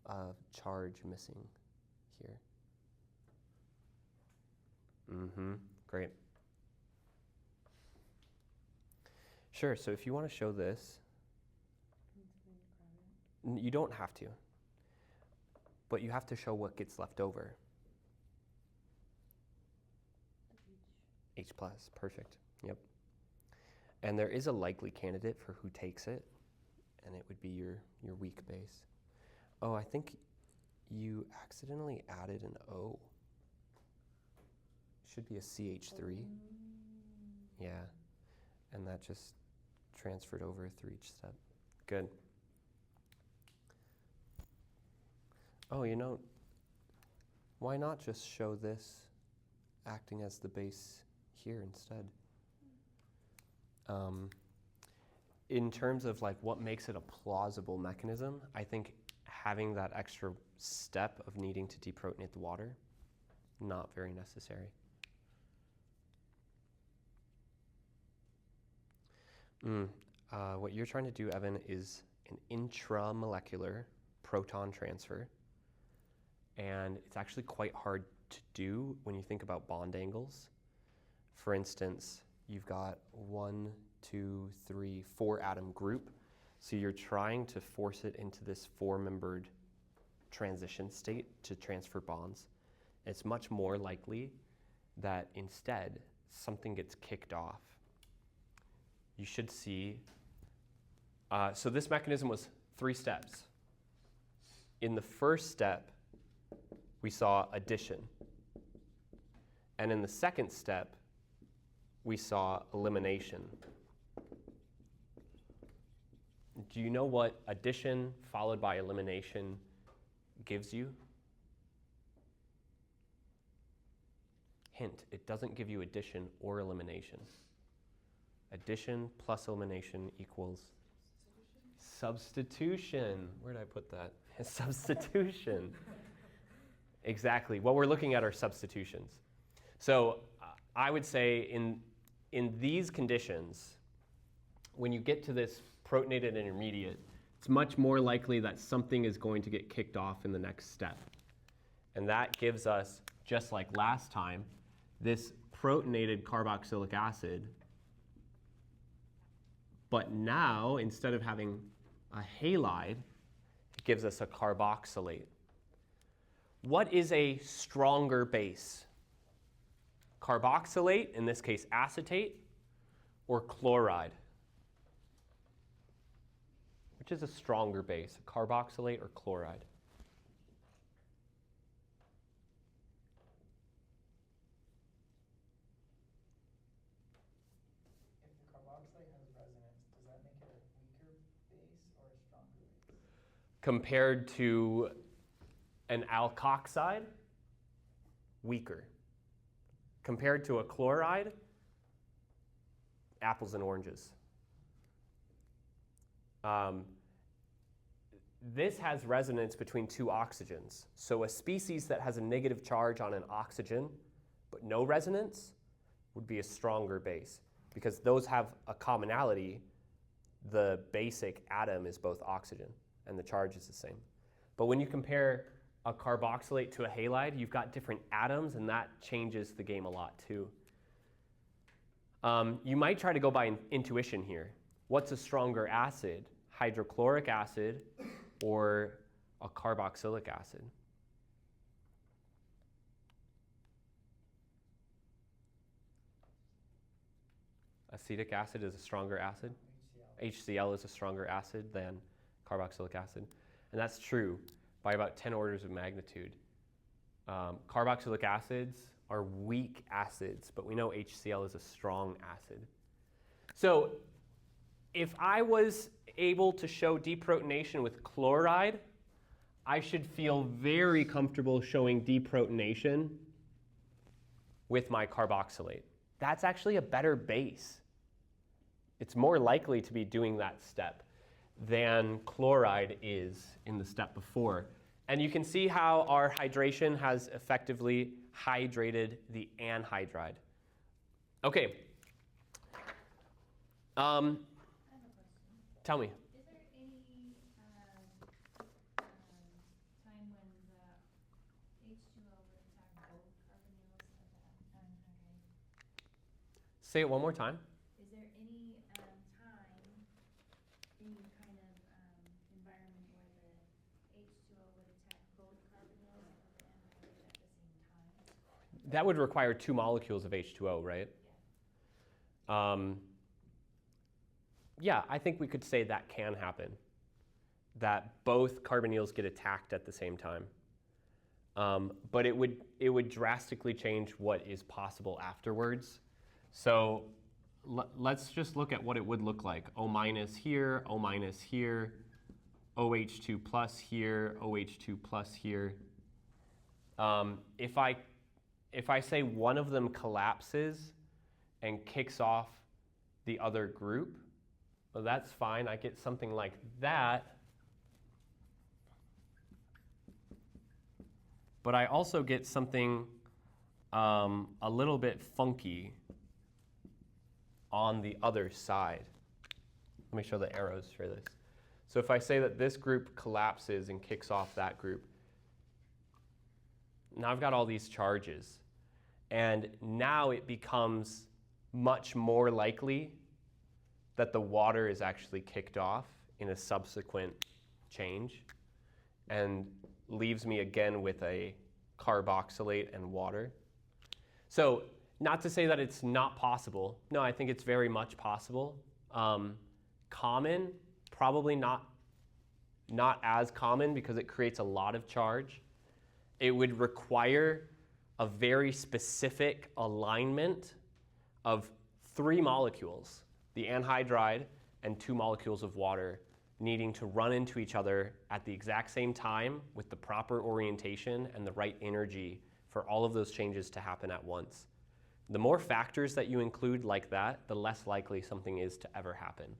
a charge missing here. Great. Sure, so if you want to show this, you don't have to, but you have to show what gets left over. H plus, perfect, yep. And there is a likely candidate for who takes it, and it would be your weak base. Oh, I think you accidentally added an O. Should be a CH3. Yeah, and that just transferred over through each step. Good. Oh, you know, why not just show this acting as the base here instead? In terms of like what makes it a plausible mechanism, I think having that extra step of needing to deprotonate the water, not very necessary. What you're trying to do, Evan, is an intramolecular proton transfer. And it's actually quite hard to do when you think about bond angles. For instance, you've got 1, 2, 3, 4 atom group. So you're trying to force it into this 4-membered transition state to transfer bonds. It's much more likely that instead something gets kicked off. You should see, so this mechanism was 3 steps. In the first step, we saw addition. And in the second step, we saw elimination. Do you know what addition followed by elimination gives you? Hint, it doesn't give you addition or elimination. Addition plus elimination equals substitution. Where did I put that? Substitution. Exactly. What we're looking at are substitutions. So I would say in these conditions, when you get to this protonated intermediate, it's much more likely that something is going to get kicked off in the next step. And that gives us, just like last time, this protonated carboxylic acid. But now, instead of having a halide, it gives us a carboxylate. What is a stronger base? Carboxylate, in this case acetate, or chloride? Which is a stronger base, carboxylate or chloride? If the carboxylate has resonance, does that make it a compared to an alkoxide, weaker. Compared to a chloride, apples and oranges. This has resonance between two oxygens. So a species that has a negative charge on an oxygen but no resonance would be a stronger base, because those have a commonality. The basic atom is both oxygen and the charge is the same. But when you compare a carboxylate to a halide, you've got different atoms, and that changes the game a lot too. You might try to go by intuition here. What's a stronger acid? Hydrochloric acid or a carboxylic acid? Acetic acid is a stronger acid. HCl is a stronger acid than carboxylic acid. And that's true by about 10 orders of magnitude. Carboxylic acids are weak acids, but we know HCl is a strong acid. So if I was able to show deprotonation with chloride, I should feel very comfortable showing deprotonation with my carboxylate. That's actually a better base. It's more likely to be doing that step than chloride is in the step before. And you can see how our hydration has effectively hydrated the anhydride. Okay. Tell me. Is there any time when the H2O would attack both carbonyls of the anhydride? Say it one more time. Is there any time, any kind of environment where the H2O would attack both carbonyls of the anhydride at the same time? That would require 2 molecules of H2O, right? Yeah. Yeah, I think we could say that can happen, that both carbonyls get attacked at the same time. But it would drastically change what is possible afterwards. So let's just look at what it would look like. O minus here, O minus here, OH2 plus here, OH2 plus here. If I say one of them collapses and kicks off the other group, well, that's fine. I get something like that. But I also get something a little bit funky on the other side. Let me show the arrows for this. So if I say that this group collapses and kicks off that group, now I've got all these charges. And now it becomes much more likely that the water is actually kicked off in a subsequent change and leaves me again with a carboxylate and water. So not to say that it's not possible. No, I think it's very much possible. Common, probably not as common because it creates a lot of charge. It would require a very specific alignment of 3 molecules, the anhydride and 2 molecules of water, needing to run into each other at the exact same time with the proper orientation and the right energy for all of those changes to happen at once. The more factors that you include like that, the less likely something is to ever happen.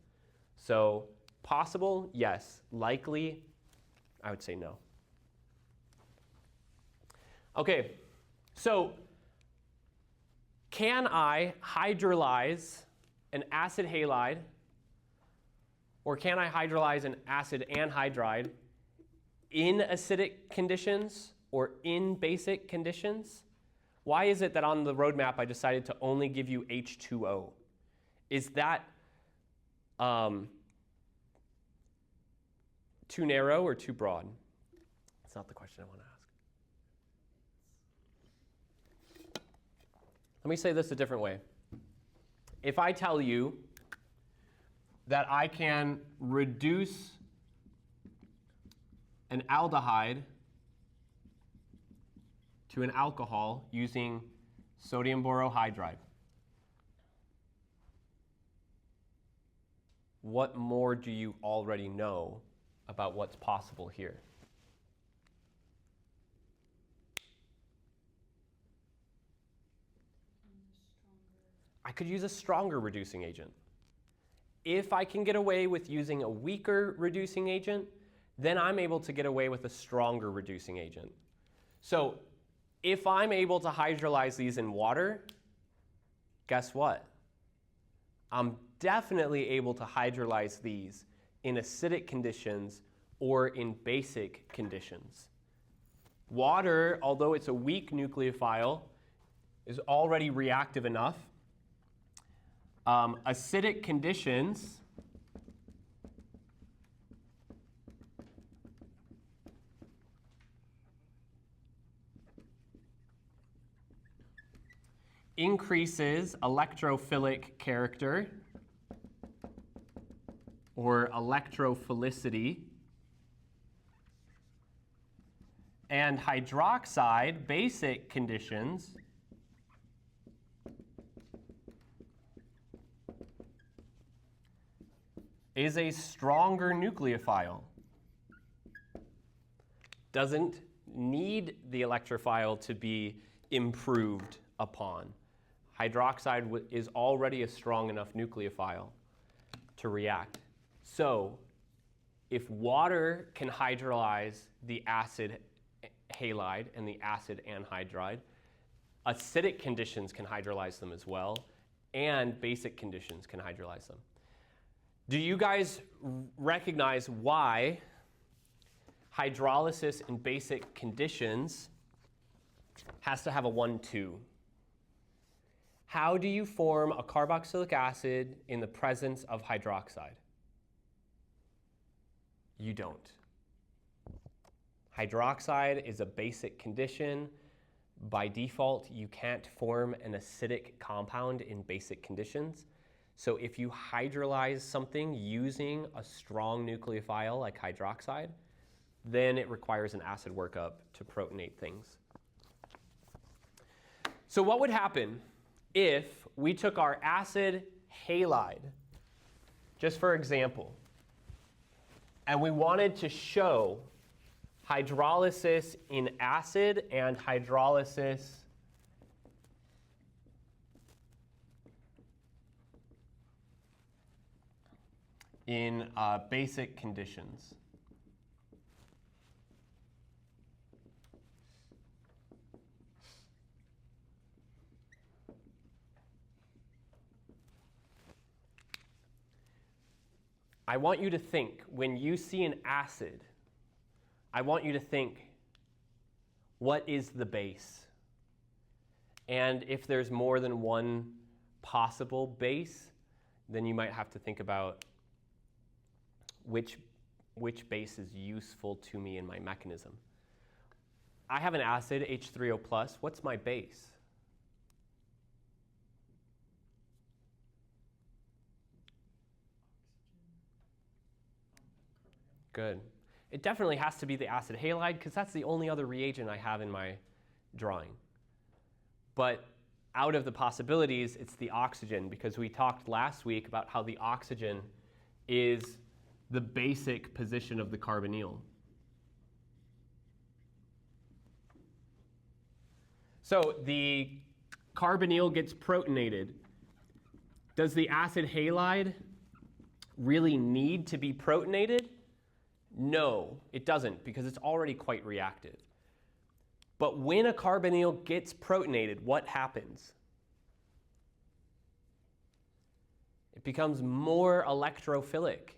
So possible, yes. Likely, I would say no. Okay, so can I hydrolyze an acid halide, or can I hydrolyze an acid anhydride in acidic conditions or in basic conditions? Why is it that on the roadmap I decided to only give you H2O? Is that too narrow or too broad? That's not the question I want to ask. Let me say this a different way. If I tell you that I can reduce an aldehyde to an alcohol using sodium borohydride, what more do you already know about what's possible here? I could use a stronger reducing agent. If I can get away with using a weaker reducing agent, then I'm able to get away with a stronger reducing agent. So if I'm able to hydrolyze these in water, guess what? I'm definitely able to hydrolyze these in acidic conditions or in basic conditions. Water, although it's a weak nucleophile, is already reactive enough. Acidic conditions increases electrophilic character or electrophilicity. And hydroxide, basic conditions, is a stronger nucleophile. Doesn't need the electrophile to be improved upon. Hydroxide is already a strong enough nucleophile to react. So if water can hydrolyze the acid halide and the acid anhydride, acidic conditions can hydrolyze them as well, and basic conditions can hydrolyze them. Do you guys recognize why hydrolysis in basic conditions has to have a 1,2? How do you form a carboxylic acid in the presence of hydroxide? You don't. Hydroxide is a basic condition. By default, you can't form an acidic compound in basic conditions. So if you hydrolyze something using a strong nucleophile like hydroxide, then it requires an acid workup to protonate things. So what would happen if we took our acid halide, just for example, and we wanted to show hydrolysis in acid and hydrolysis in basic conditions? I want you to think, when you see an acid, I want you to think, what is the base? And if there's more than one possible base, then you might have to think about which base is useful to me in my mechanism. I have an acid, H3O+. What's my base? Good. It definitely has to be the acid halide because that's the only other reagent I have in my drawing. But out of the possibilities, it's the oxygen, because we talked last week about how the oxygen is the basic position of the carbonyl. So the carbonyl gets protonated. Does the acid halide really need to be protonated? No, it doesn't, because it's already quite reactive. But when a carbonyl gets protonated, what happens? It becomes more electrophilic.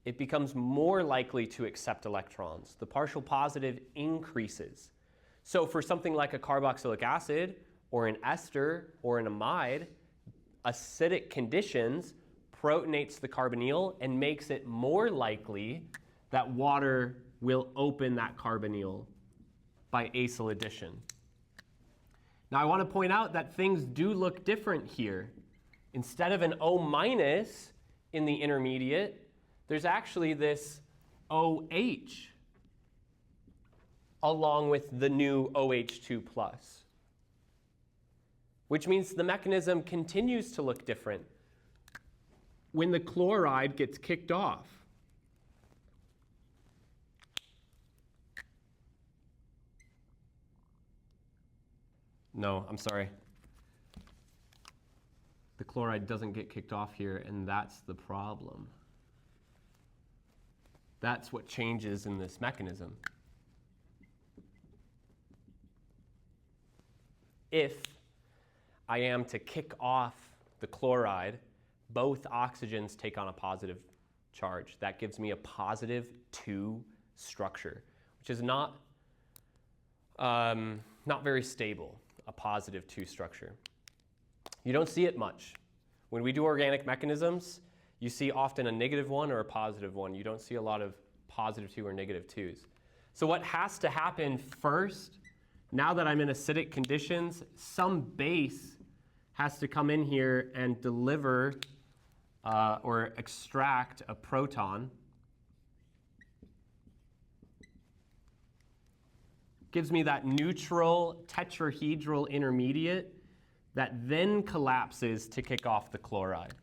It becomes more likely to accept electrons. The partial positive increases. So for something like a carboxylic acid, or an ester, or an amide, acidic conditions protonates the carbonyl and makes it more likely that water will open that carbonyl by acyl addition. Now I want to point out that things do look different here. Instead of an O- in the intermediate, there's actually this OH along with the new OH2+, which means the mechanism continues to look different when the chloride gets kicked off. No, I'm sorry. The chloride doesn't get kicked off here, and that's the problem. That's what changes in this mechanism. If I am to kick off the chloride, both oxygens take on a positive charge. That gives me a positive 2 structure, which is not very stable, a positive 2 structure. You don't see it much. When we do organic mechanisms, you see often a -1 or a +1. You don't see a lot of +2 or -2s. So what has to happen first, now that I'm in acidic conditions, some base has to come in here and deliver or extract a proton. Gives me that neutral tetrahedral intermediate that then collapses to kick off the chloride.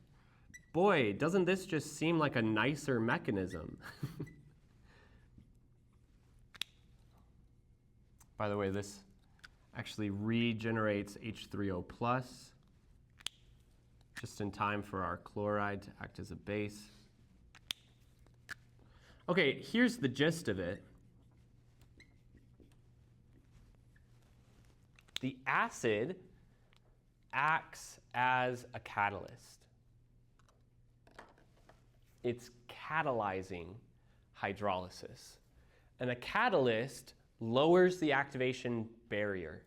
Boy, doesn't this just seem like a nicer mechanism? By the way, this actually regenerates H3O+, just in time for our chloride to act as a base. Okay, here's the gist of it. The acid acts as a catalyst. It's catalyzing hydrolysis. And a catalyst lowers the activation barrier.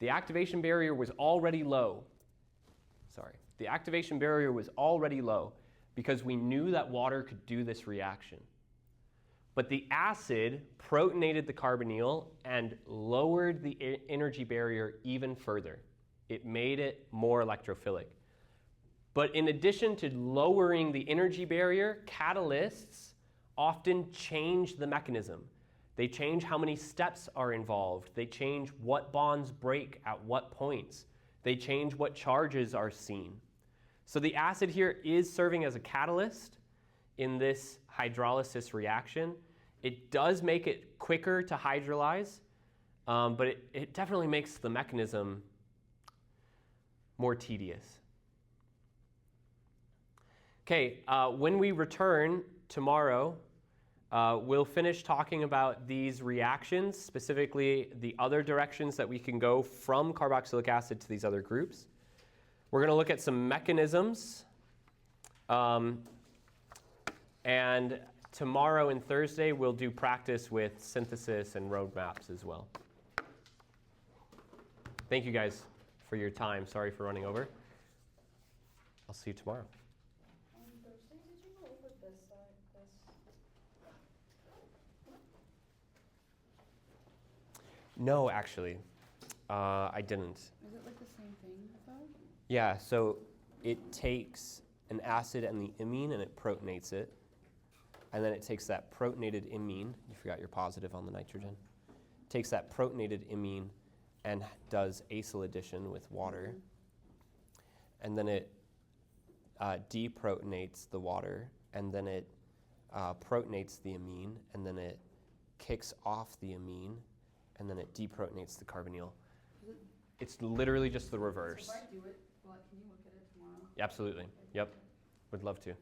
The activation barrier was already low. The activation barrier was already low because we knew that water could do this reaction. But the acid protonated the carbonyl and lowered the energy barrier even further. It made it more electrophilic. But in addition to lowering the energy barrier, catalysts often change the mechanism. They change how many steps are involved. They change what bonds break at what points. They change what charges are seen. So the acid here is serving as a catalyst in this hydrolysis reaction. It does make it quicker to hydrolyze, but it definitely makes the mechanism more tedious. Okay, when we return tomorrow, we'll finish talking about these reactions, specifically the other directions that we can go from carboxylic acid to these other groups. We're going to look at some mechanisms, and tomorrow and Thursday we'll do practice with synthesis and roadmaps as well. Thank you guys for your time. Sorry for running over. I'll see you tomorrow. On Thursday, did you go over this side? No, actually, I didn't. Is it like the same thing though? Yeah, so it takes an acid and the imine and it protonates it. And then it takes that protonated imine, you forgot your positive on the nitrogen, takes that protonated imine and does acyl addition with water. And then it deprotonates the water, and then it protonates the amine, and then it kicks off the amine, and then it deprotonates the carbonyl. It's literally just the reverse. So if I do it, can you look at it tomorrow? Absolutely. Yep. Would love to.